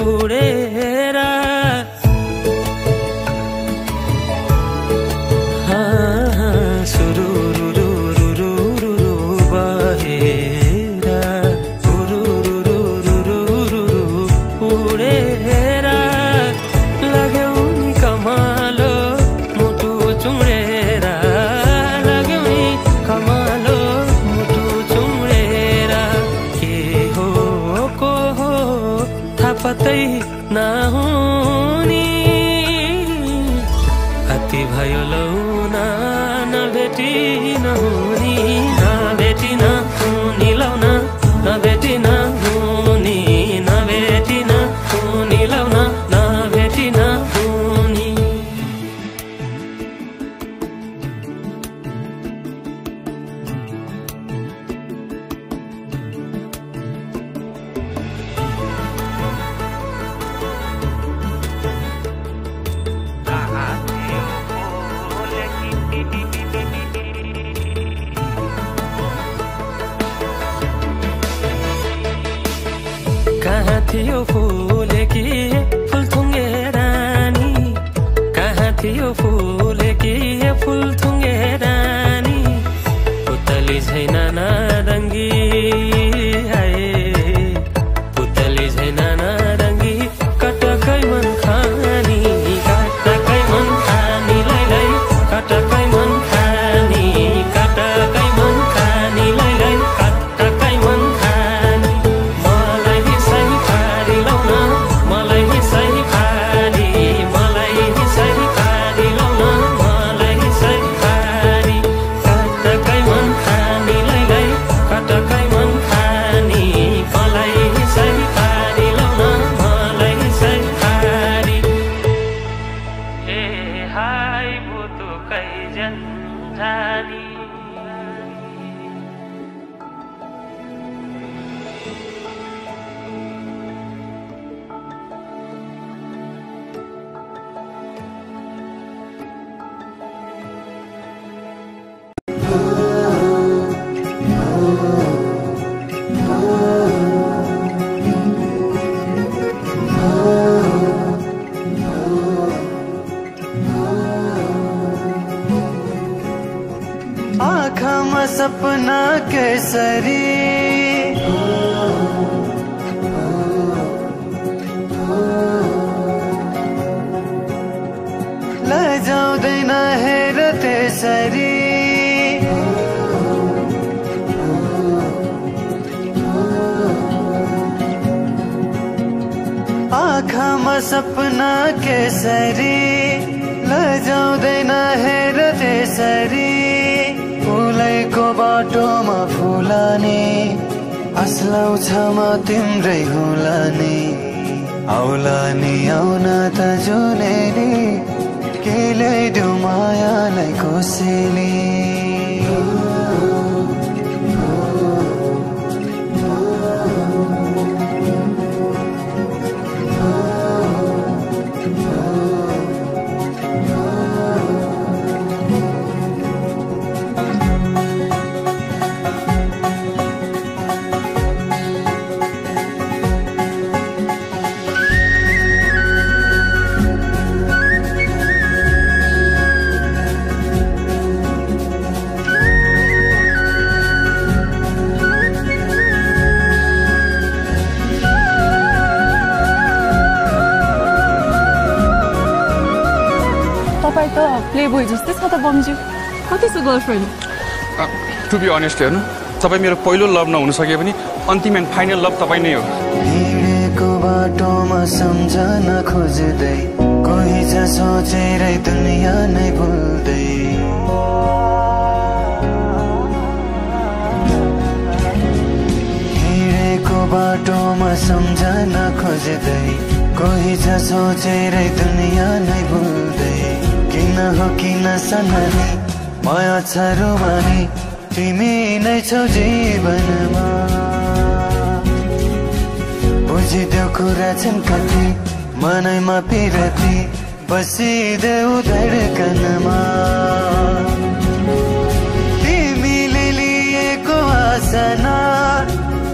उडेरा बहेरा उडेरा लाग्यौ नि कमालो मुटु चुडेरा लाग्यौ नि कमालो पतै नहुनी कति भयो लौ नभेटी नहुनी नभेटी नहुनी लौ नभेटी नहुनी नभेटी नहुनी लौ नभेटी नहुनी कहाँ थियो फुलेकी फुलथुङ्गे रानी कहाँ थियो फुलेकी फुलथुङ्गे रानी पुतली छैन नारङ्गी हाय पुतली छैन नारङ्गी कटकै मन खानी कटकै मन खानी लै कटकै मन खानी कटकै मन खानी लै कटकै मन खानी मलाई सै पारी लौ न मलाई सै पारी मलाई सै पारी लौ न मलाई सै पारी कटकै मन खानी लै कटकै मन खानी मलाई सै पारी लौ न मलाई सै पारी ए हाय बुतुकै जन्जानी आँखामा सपना केसरी लजाउँदैन हेर त्यसरी आँखामा सपना केसरी लजाउँदैन हेर त्यसरी फुलैको बाटोमा फुलाने आslaउँछ म तिम्रै होला नि आउला नि आउन त जुनेली के ल्याइदेऊ मायालाई कोसेली प्लेबोय जस्तै छ त बमज्यू कति छ गर्लफ्रेन्ड टु बी अनेस्ट हेर्नु तपाईँ मेरो पहिलो लभ नहुन सके पनि अन्तिम एन्ड फाइनल लभ तपाईँ नै हो हिँडेको बाटोमा सम्झन खोज्दै कोही छ सोचेरै दुनियाँ नै भुल्दै हिँडेको बाटोमा सम्झन खोज्दै कोही छ सोचेरै दुनियाँ नै भुल्दै किन हो किन सननी माया छ रुवानी तिमी नै छौ जीवनमा बुझिदेऊ कुरा छन् कति मनैमा पिरती बसिदेऊ धडकनमा तिमीले लिएको आसना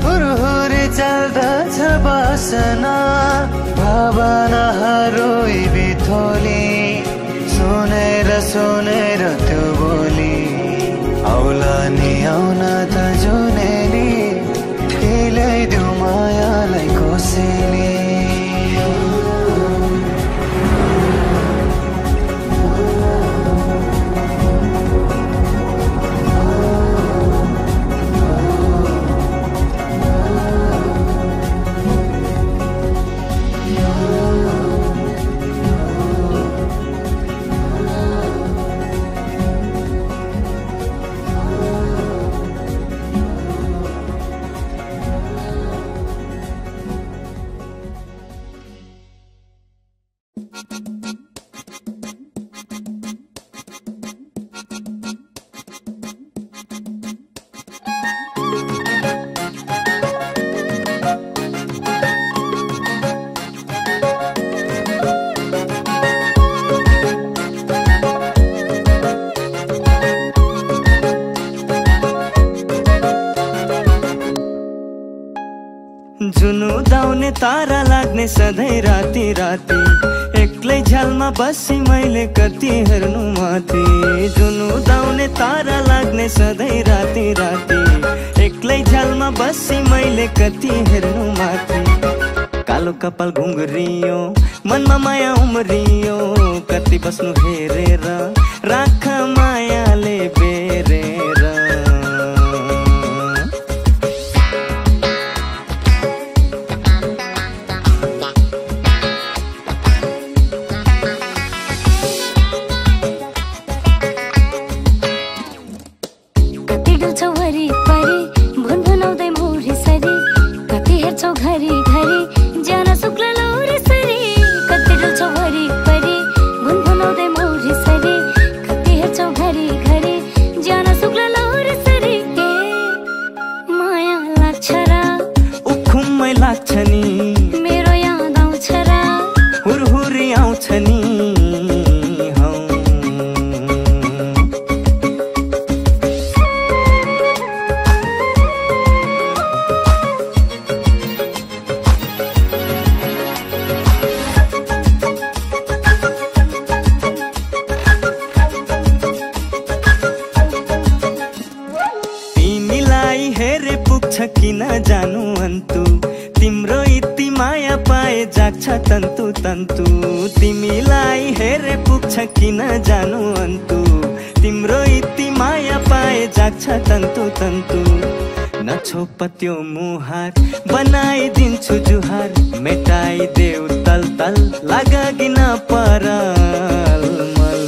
हुरहुरे चल्दछ बासना भावनाहरू बिथोली सुनेर त्यो बोली आउला नि आउन त जुनेली के ल्याइदेऊ मायालाई कोसेली जुनुदाउने तारा लाग्ने सधैँ राति राति एक्लै झ्यालमा बसी मैले कति हेर्नु माथि जुनुदाउने तारा लाग्ने सधैँ राति राति एक्लै झ्यालमा बसी मैले कति हेर्नु माथि कालो कपाल घुङ्रियो मनमा माया उम्रियो कति बस्नु हेरेर राख मायाले बेरेर मेरो याद आउँछ र हुरहुरी आउँछ नि तिमीलाई हेरे पुग्छ किन जानु अन्तु तिम्रो यति माया पाए जाग्छ तन्तु तन्तु तिमीलाई हेरे पुग्छ किन जानु अन्तु तिम्रो यति माया पाए जाग्छ तन्तु तन्तु नछोपत्यो मुहार बनाइदिन्छु जुहार मेटाइदेऊ तल तल लागगिन परल मल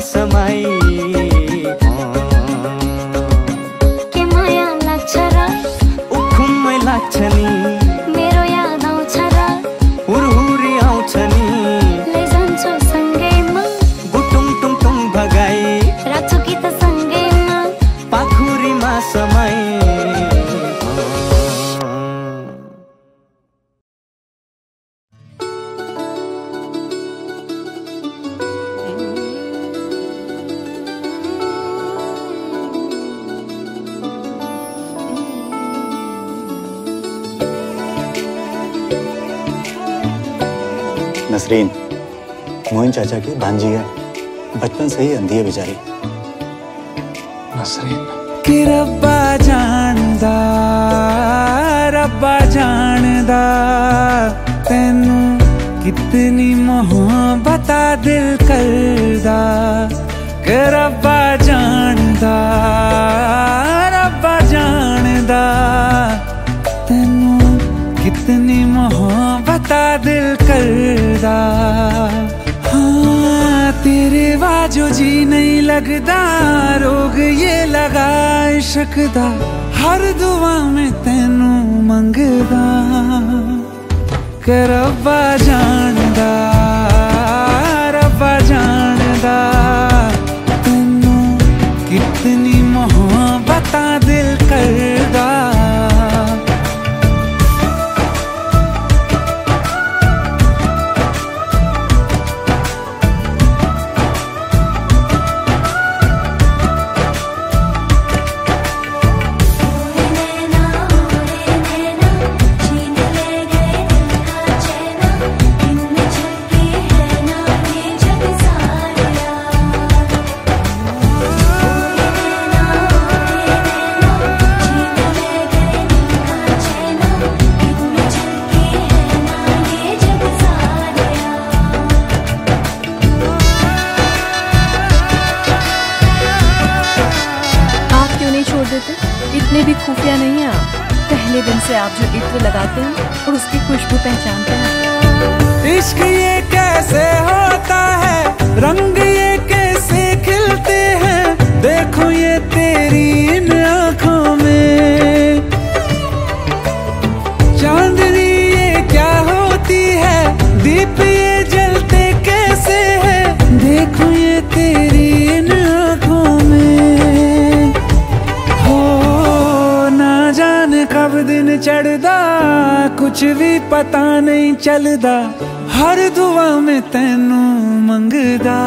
समाई के माया लाग्छ र उखुमै लाग्छ नि मेरो याद आउँछ र हुरहुरी आउँछ नि लैजान्छौ सँगैमा गुटुङ टुङ टुङ भगाई राख्छु कि त सँगैमा पाखुरीमा समाई नसरीन, मोइन चाचा की भांजी है, बचपन से ही अंधी है बेचारी। नसरीन कि रब्बा जानदा तेनू कितनी मोहब्बत दिल करदा कि रब्बा जानदा तेनू कितनी मोहब्बत दिल करदा। हाँ तेरे बाजो जी नहीं लगदा रोग ये लगा इश्क दा हर दुआ में तेनू मंगदा कि रब्बा जानदा तेनू कितनी मोहब्बत दिल करदा। इतने भी खुफिया नहीं हैं आप। पहले दिन से आप जो इत्र लगाते हैं और उसकी खुशबू पहचानते हैं। इश्क ये कैसे होता है, रंग ये कैसे खिलते हैं, देखो ये तेरी इन आँखों में। चांदनी ये क्या होती है, दीप ये जलते कैसे है, देखो ये तेरी इन आँखों में। कब दिन चढ़दा कुछ भी पता नहीं चलदा हर दुआ में तैनू मंगदा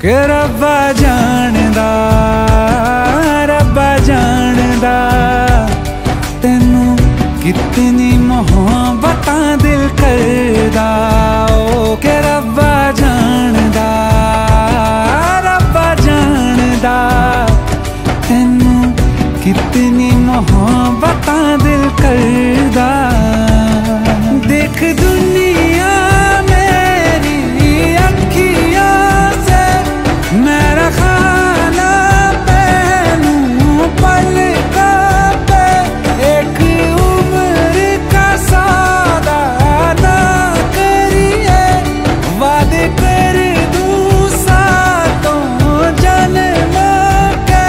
कि रब्बा जानदा तैनू कितनी मोहब्बत दिल करदा। ओ कि रब्बा जानदा तैनू कितनी मोहब्बत दिल करदा। देख दुनिया मेरी अखियों से मेरा खाना पहनू पलकों पे एक उम्र का सौदा ना करिए वादे कर दूं सातों जन्मों के।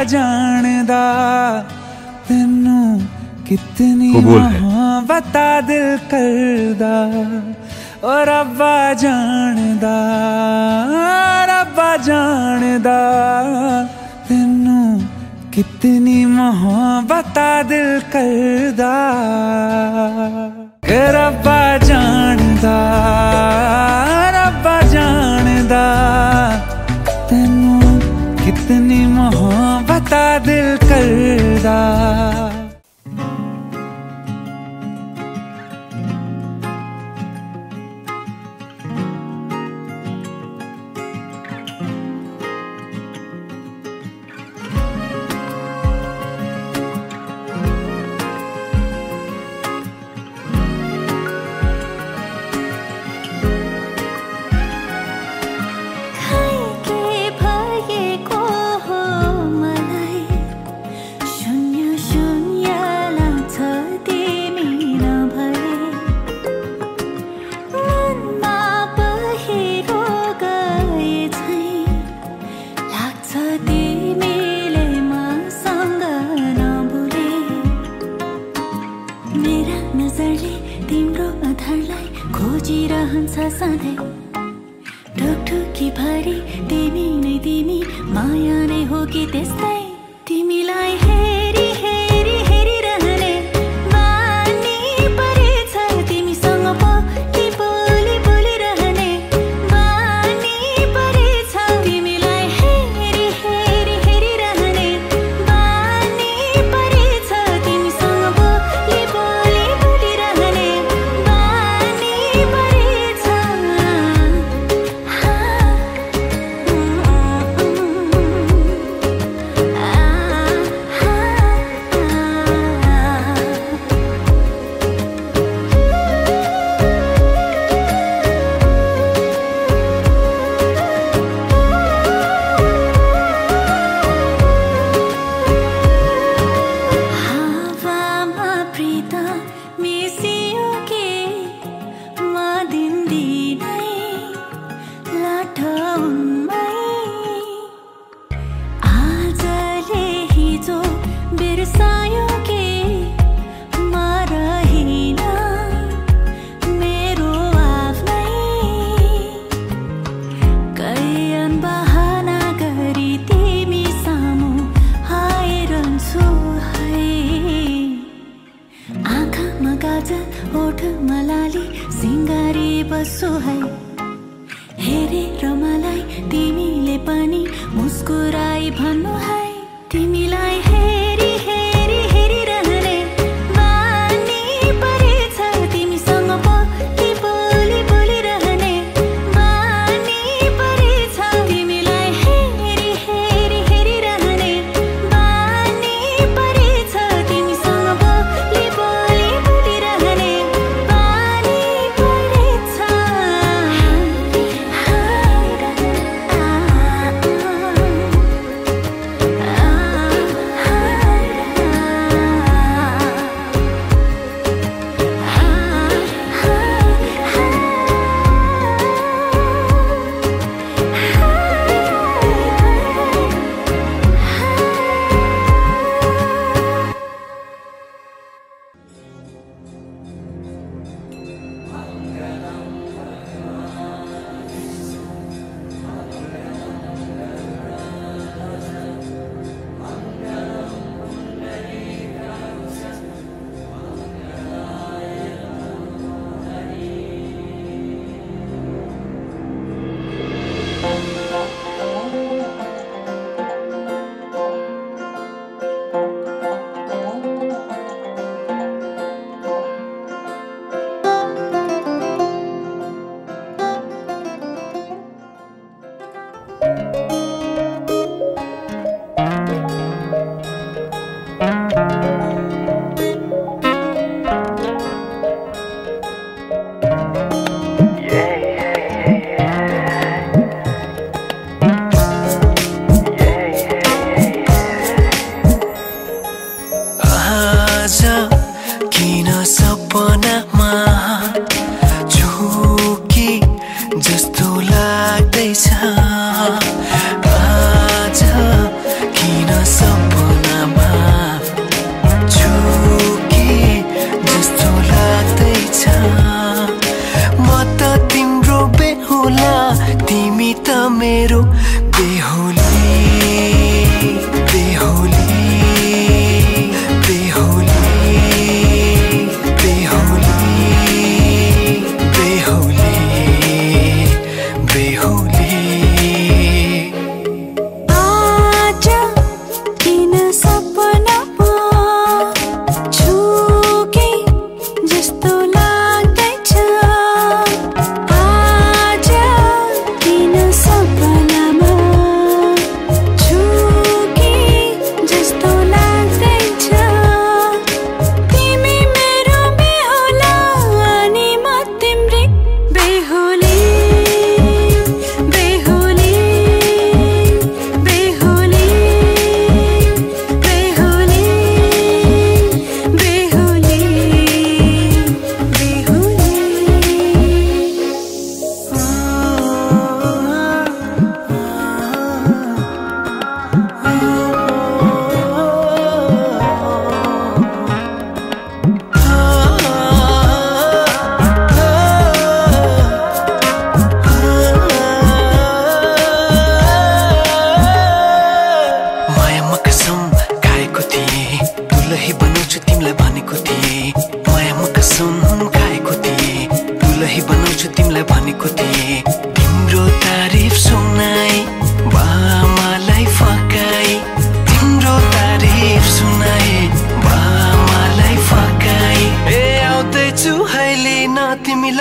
जानदा तैनू कितनी मोहब्बत दिल करदा और रब्बा जानदा तेनू कितनी मोहब्बत दिल करदा रब्बा जानदा तेनू कितनी मोहब्बत दिल करदा। ढुकढुकी भरी तिमी नै तिमी माया नै हो कि त्यस्तै तिमीलाई हेरी हेरी हेरिरहने बानी परेछ तिमीसँग बोली बोली बोलिरहने बानी परेछ तिमीलाई हेरी हेरी हेरिरहने बानी परेछ तिमीसँग बोली बोली बोलिरहने बानी परेछ। हेरेर मलाई तिमीले पनि मुस्कुराई भन्नु है तिमीलाई हेरी हेरी हेरिरहने बानी परेछ तिमीसँग बोली बोली बोलिरहने बानी परेछ तिमीलाई हेरी हेरी हेरिरहने बानी परेछ तिमीसँग बोली बोली बोलिरहने बानी परेछ।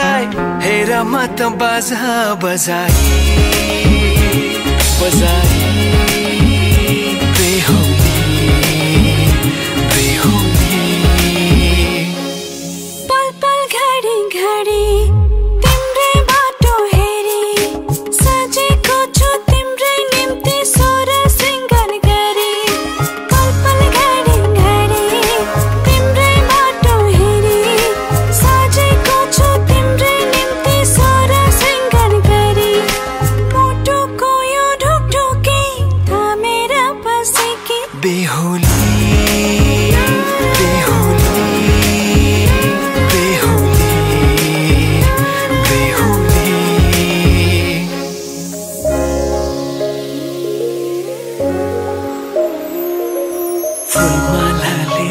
तिमीलाई हेर म त बाजा बजाई बजाई बेहुली बेहुली पल पल घडी घडी तिम्रै बाटो हेरी सजेको छु तिम्रै निम्ति सोर सिंगार गरी पल पल घडी घडी तिम्रै बाटो हेरी सजेको छु तिम्रै निम्ति सोर सिंगार गरी मुटुको यो ढुकढुकी थामेर बसेकी बेहुली बेहुली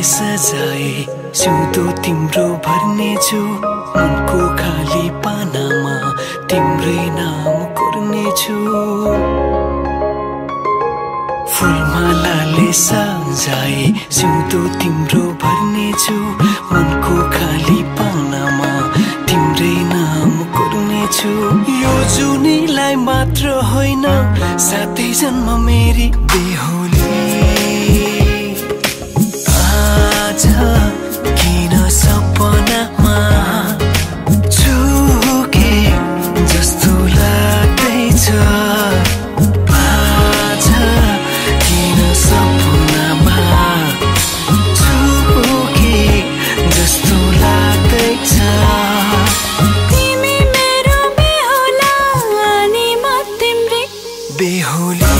सजाए सिउँदो तिम्रो भर्नेछु मनको खाली पानामा तिम्रै नाम कोर्नेछु फुलमालाले सजाए सिउँदो तिम्रो भर्नेछु मनको खाली पानामा तिम्रै नाम कोर्नेछु यो जुनीलाई मात्र होइन साथै जन्म मेरी बेहुली किन सपनामा चुके जस्तो लाग्दैछ आज किन सपनामा चुके जस्तो लाग्दैछ तिमी मेरो बेहुला अनि म तिम्रै बेहुली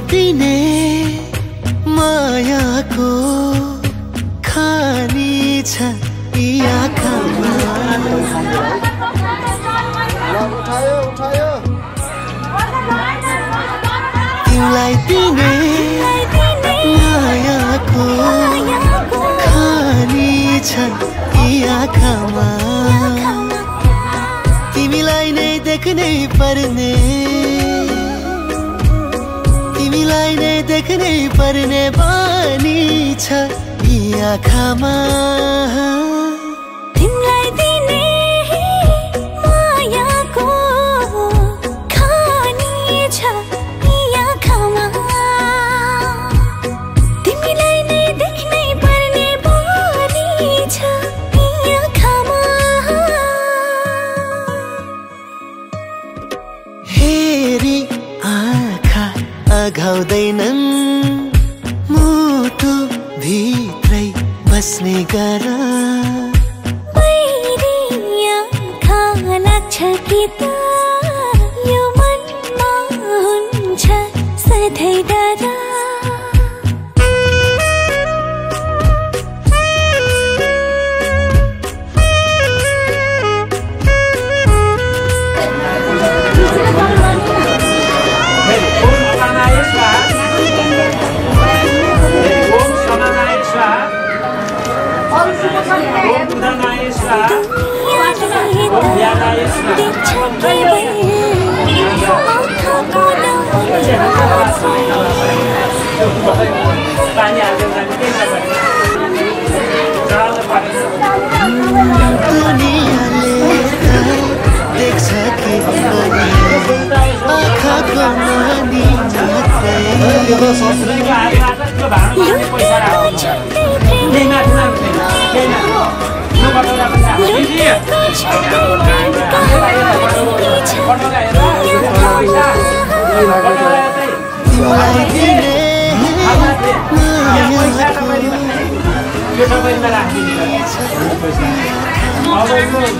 दिने मायाको खानी छ यी आँखामा तिमीलाई दिने मायाको खानी छ यी आँखामा तिमीलाई नै देख्नै पर्ने तिमीलाई नै देख्नै पर्ने बानी छ यी आँखामा तिमीलाई दिने मायाको खानी छ यी आँखामा तिमीलाई नै देख्नै पर्ने बानी छ यी आँखामा हेरी आँखा अघाउँदैनन् मुटु भित्रै बस्ने गर बाहिरी आँखा लाग्छ कि त यो मनमा हुन्छ सधैँ डर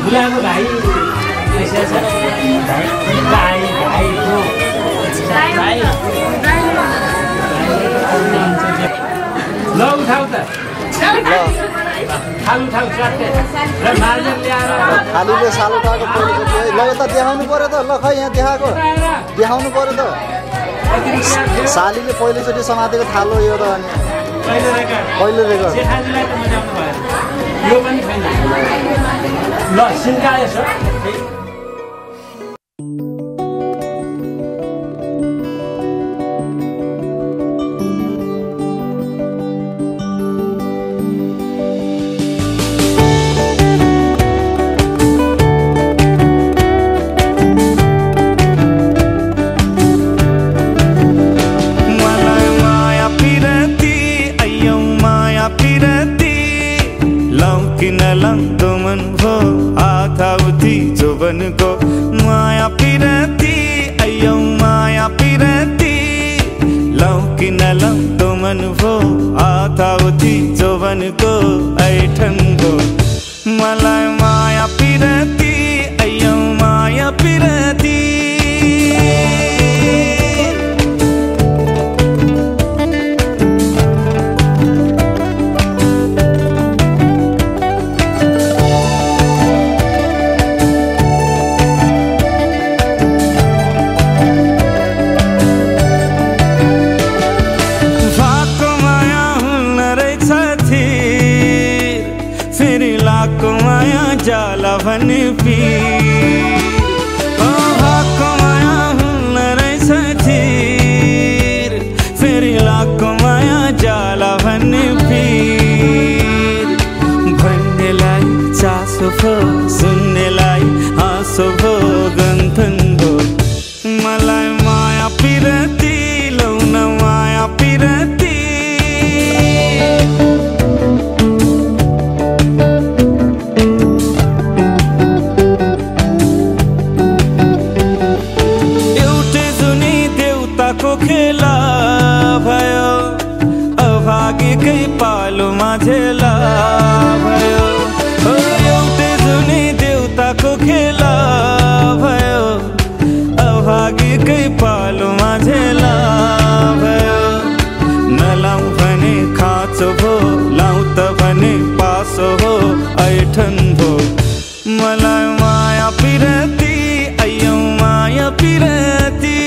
गुलाबको भाइ ल उठाउ त खालु उठाउ च्याट्टे र मार्जर ल्याएर खालुले साल उठाएको पहिलोचोटि ल त देखाउनु पर्यो त ल खै यहाँ देखाउनु पर्यो त सालीले पहिलोचोटि समातेको थालो यो त अनि पहिलो रेकर्ड यो पनि छैन ल सिन्काएछ को माया पिरती अयो माया पिरती लौकी न लौ तो मन भो आता उठी जोवन को ऐठन को मलाई माया पिरती अयो माया पिरती जाला भन पीर माया हुन रहेछ थिर फेरि लाको माया जाला भन पीर भन्नेलाई चासो भो सुन्नेलाई हाँसो भो गन्थन भो मलाई माया पिरती लौन माया पिरती खेला भयो अभागीकै पालो माझेला भयो एउटै जुनी देउताको खेला भयो अभागीकै पालो माझेला भयो नलाउ भने खाँचो भो लाउ त भने पासो हो ऐठन भो मलाई माया पिरती अयो माया पिरती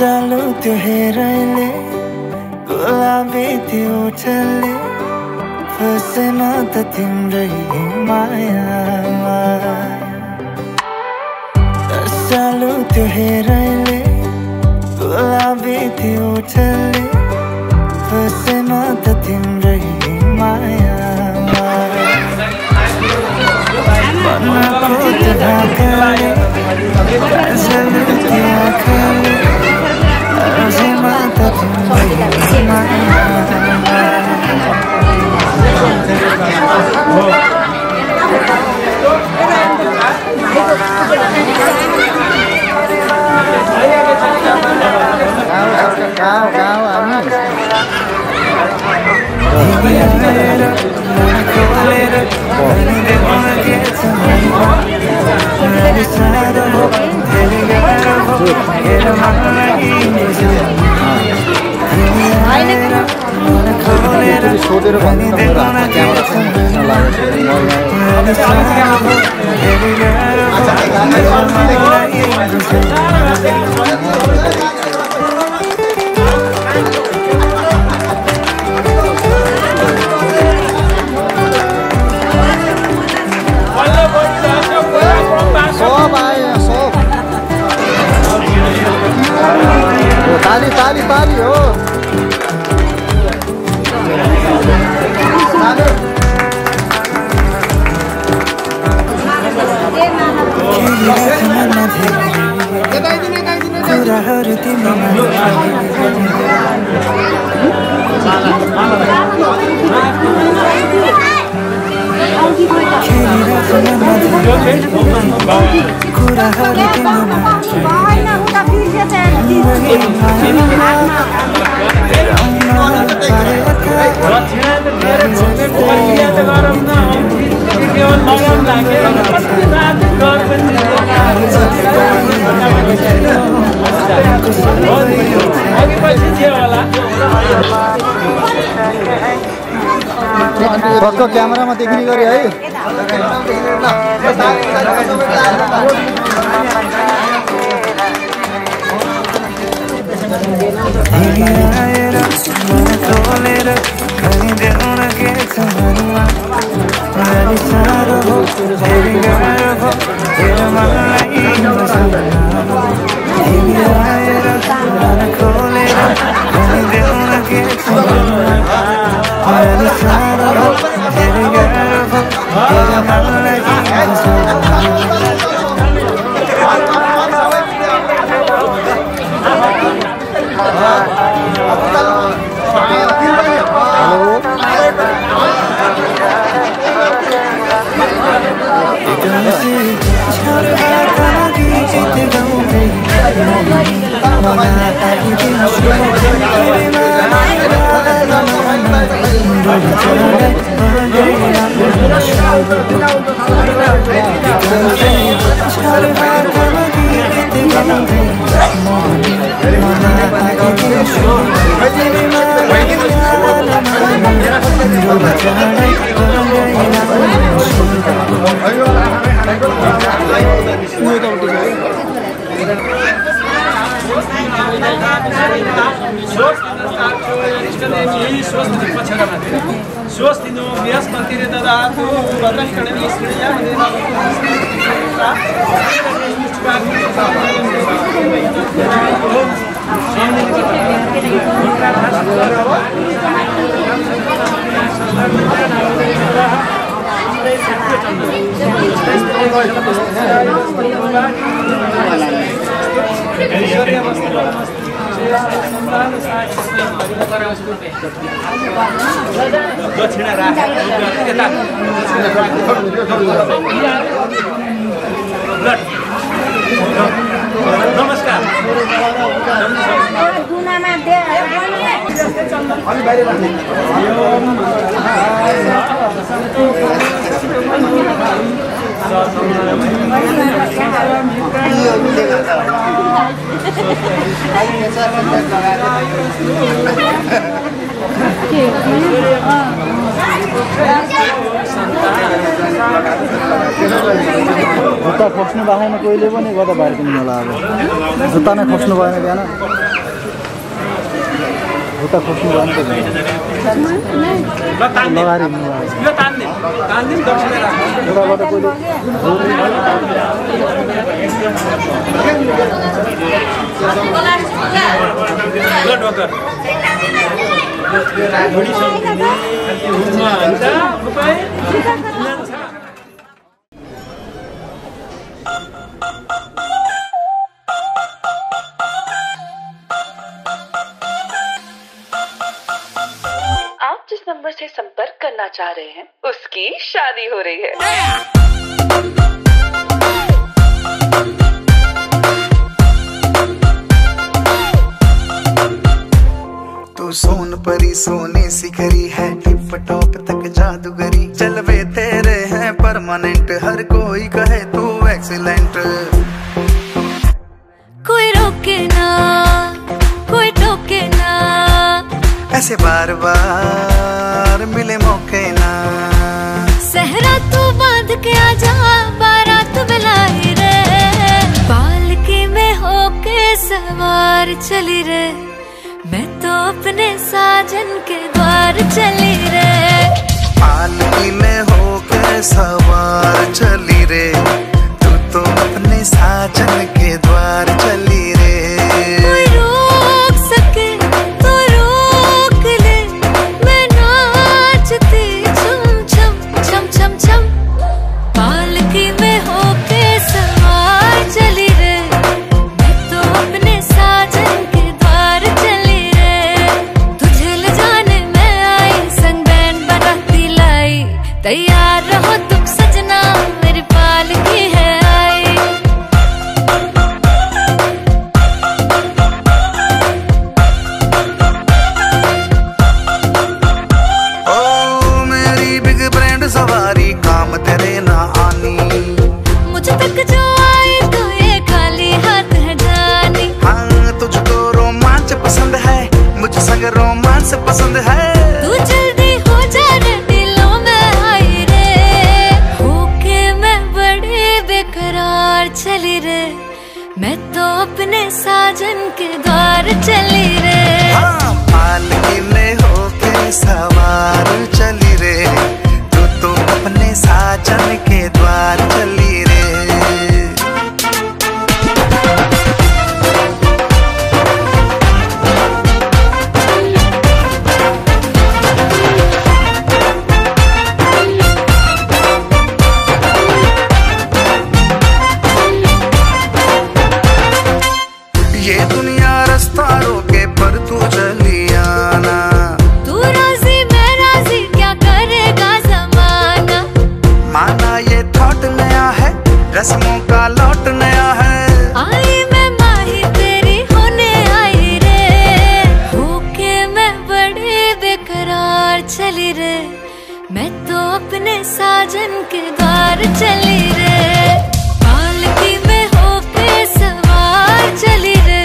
चालू त्यो हेराइले गुलाबी त्यो ओठले फसेन त तिम्रै मायामा चालू त्यो हेराइले गुलाबी त्यो ओठले फसेन त तिम्रै मायामा मनको त्यो ढाकाले चालू त्यो आँखाले सोधेर ताली ताली ताली हो पक्का क्यामेरामा देख्ने गरी है। जुत्ता खोज्नु भएन कोहीले पनि गर्दा बाहिर पनि होला। अब जुत्ता नै खोज्नु भएन बिहान जुत्ता खोज्नु भएन त लगाएर हिँड्नु जिस नंबर से संपर्क करना चाह रहे हैं उसकी शादी हो रही है। तू सोन परी सोने सिखरी है, टिप टॉप तक जादूगरी, चलवे तेरे हैं परमानेंट, हर कोई कहे तू एक्सीलेंट। कोई रोके ना कोई टोके ना, ऐसे बार बार मिले मौके ना। सहरा तू बांध के आजा, बारात बुलाई रे, पालकी में होके सवार चली रे, मैं तो अपने साजन के द्वार चली रे। पालकी में होके सवार चली रे, तू तो अपने साजन के द्वार चली रे। कोई रोक सके तो रोक ले, मैं नाचती से पसंद है। तू जल्दी हो जा रे दिलों में आई रे, होके मैं बड़ी बेकरार चली रे, मैं तो अपने साजन के द्वार चली रे। हाँ, पालकी में होके सवार चली रे, तू तो अपने साजन के द्वार चली रे। ये दुनिया रास्ता रोके पर तू चली आना, तू राजी मैं राजी क्या करेगा ज़माना। माना ये थॉट नया है, रस्मों का लौट नया है। आई मैं माही तेरी होने आई रे, होके मैं बड़ी बेकरार चली रे, मैं तो अपने साजन के द्वार चली रे। पालकी में होके सवार चली रे,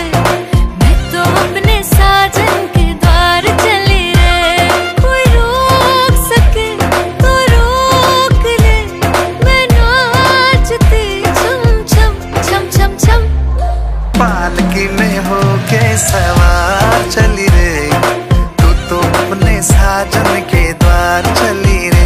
मैं तो अपने साजन के द्वार चली रे। कोई रोक सके तो रोक ले, मैं नाचती छम छम छम छम छम। पालकी में होके सवार चली रे, तू तो अपने साजन के द्वार चली रे।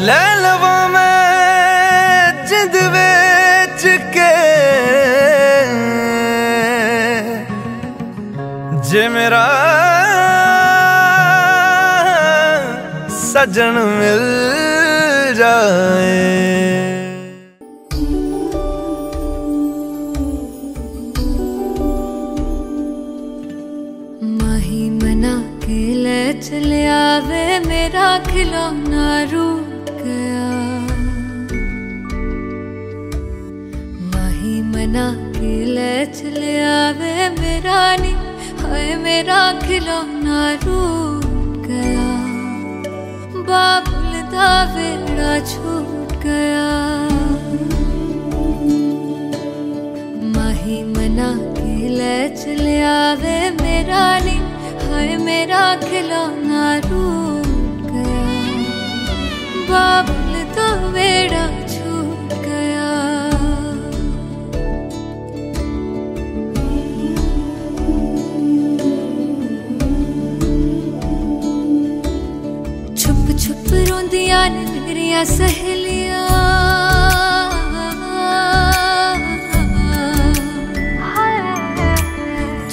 ले लवा मैं जिंद बेच के, जे मेरा सजन मिल जाए। माही मना के ले चले आवे, मेरा खिलौना रूठ गया। माही मना के ले चले आवे, मेरा नी हाय मेरा खिलौना रूठ गया। बाबुल दा वेड़ा छूट गया। माही मना के ले चले आवे, मेरा नी हाय मेरा खिलौना रूठ गया। बाबुल दा वेड़ा छूट गया। छुप छुप रोंदियां ने मेरिया सहेलियां,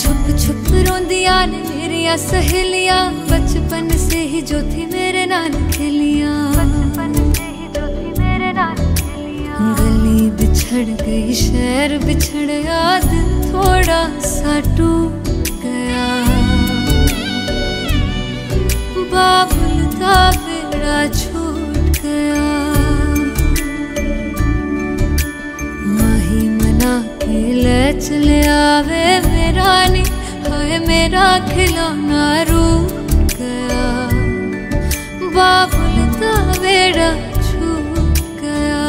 छुप छुप रोंदियां ने मेरिया सहेलियां, बचपन से ही जो थी मेरे नाल खेलियां। गली बिछड़ गई शहर बिछड़ गया, दिल थोड़ा सा टूट गया। बाबुल दा वेड़ा छूट गया। माही मना के ले चले आवे, मेरा नी हाय मेरा खिलौना रूठ गया। बाबुल दा वेड़ा छूट गया।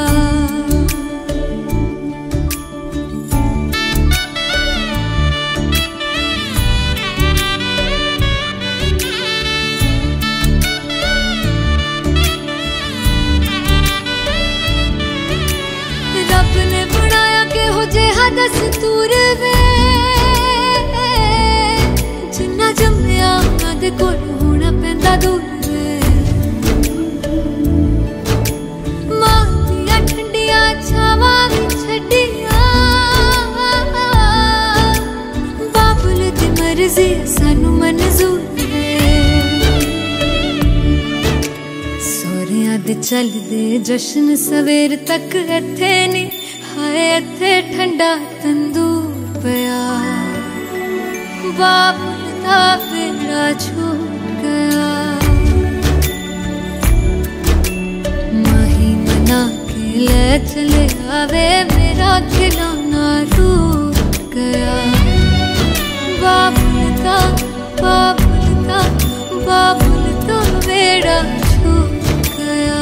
रब ने बनाया के हो जे दस्तूर वे, जिन्ना जम्मिया उन्हां दे कोल होना पैंदा दूर वे। मां दियां ठंडियां छावां भी छड्डियां, बाबुल दी मर्जी सानू मंजूर वे। सोहरियां दे चलदे जश्न सवेर तक इत्थे नी हाय इत्थे ठंडा तंदूर पिया। बाबुल दा वेड़ा छूट गया। वे मेरा खिलौना रूठ गया। बाबुल तो मेरा छूट गया।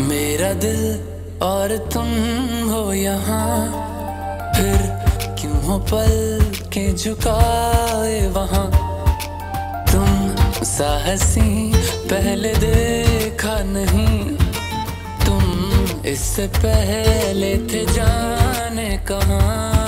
मेरा दिल और तुम हो यहाँ, फिर क्यों हो पल के झुकाए वहाँ। तुम साहसी पहले देखा नहीं, तुम इससे पहले थे जाने कहाँ।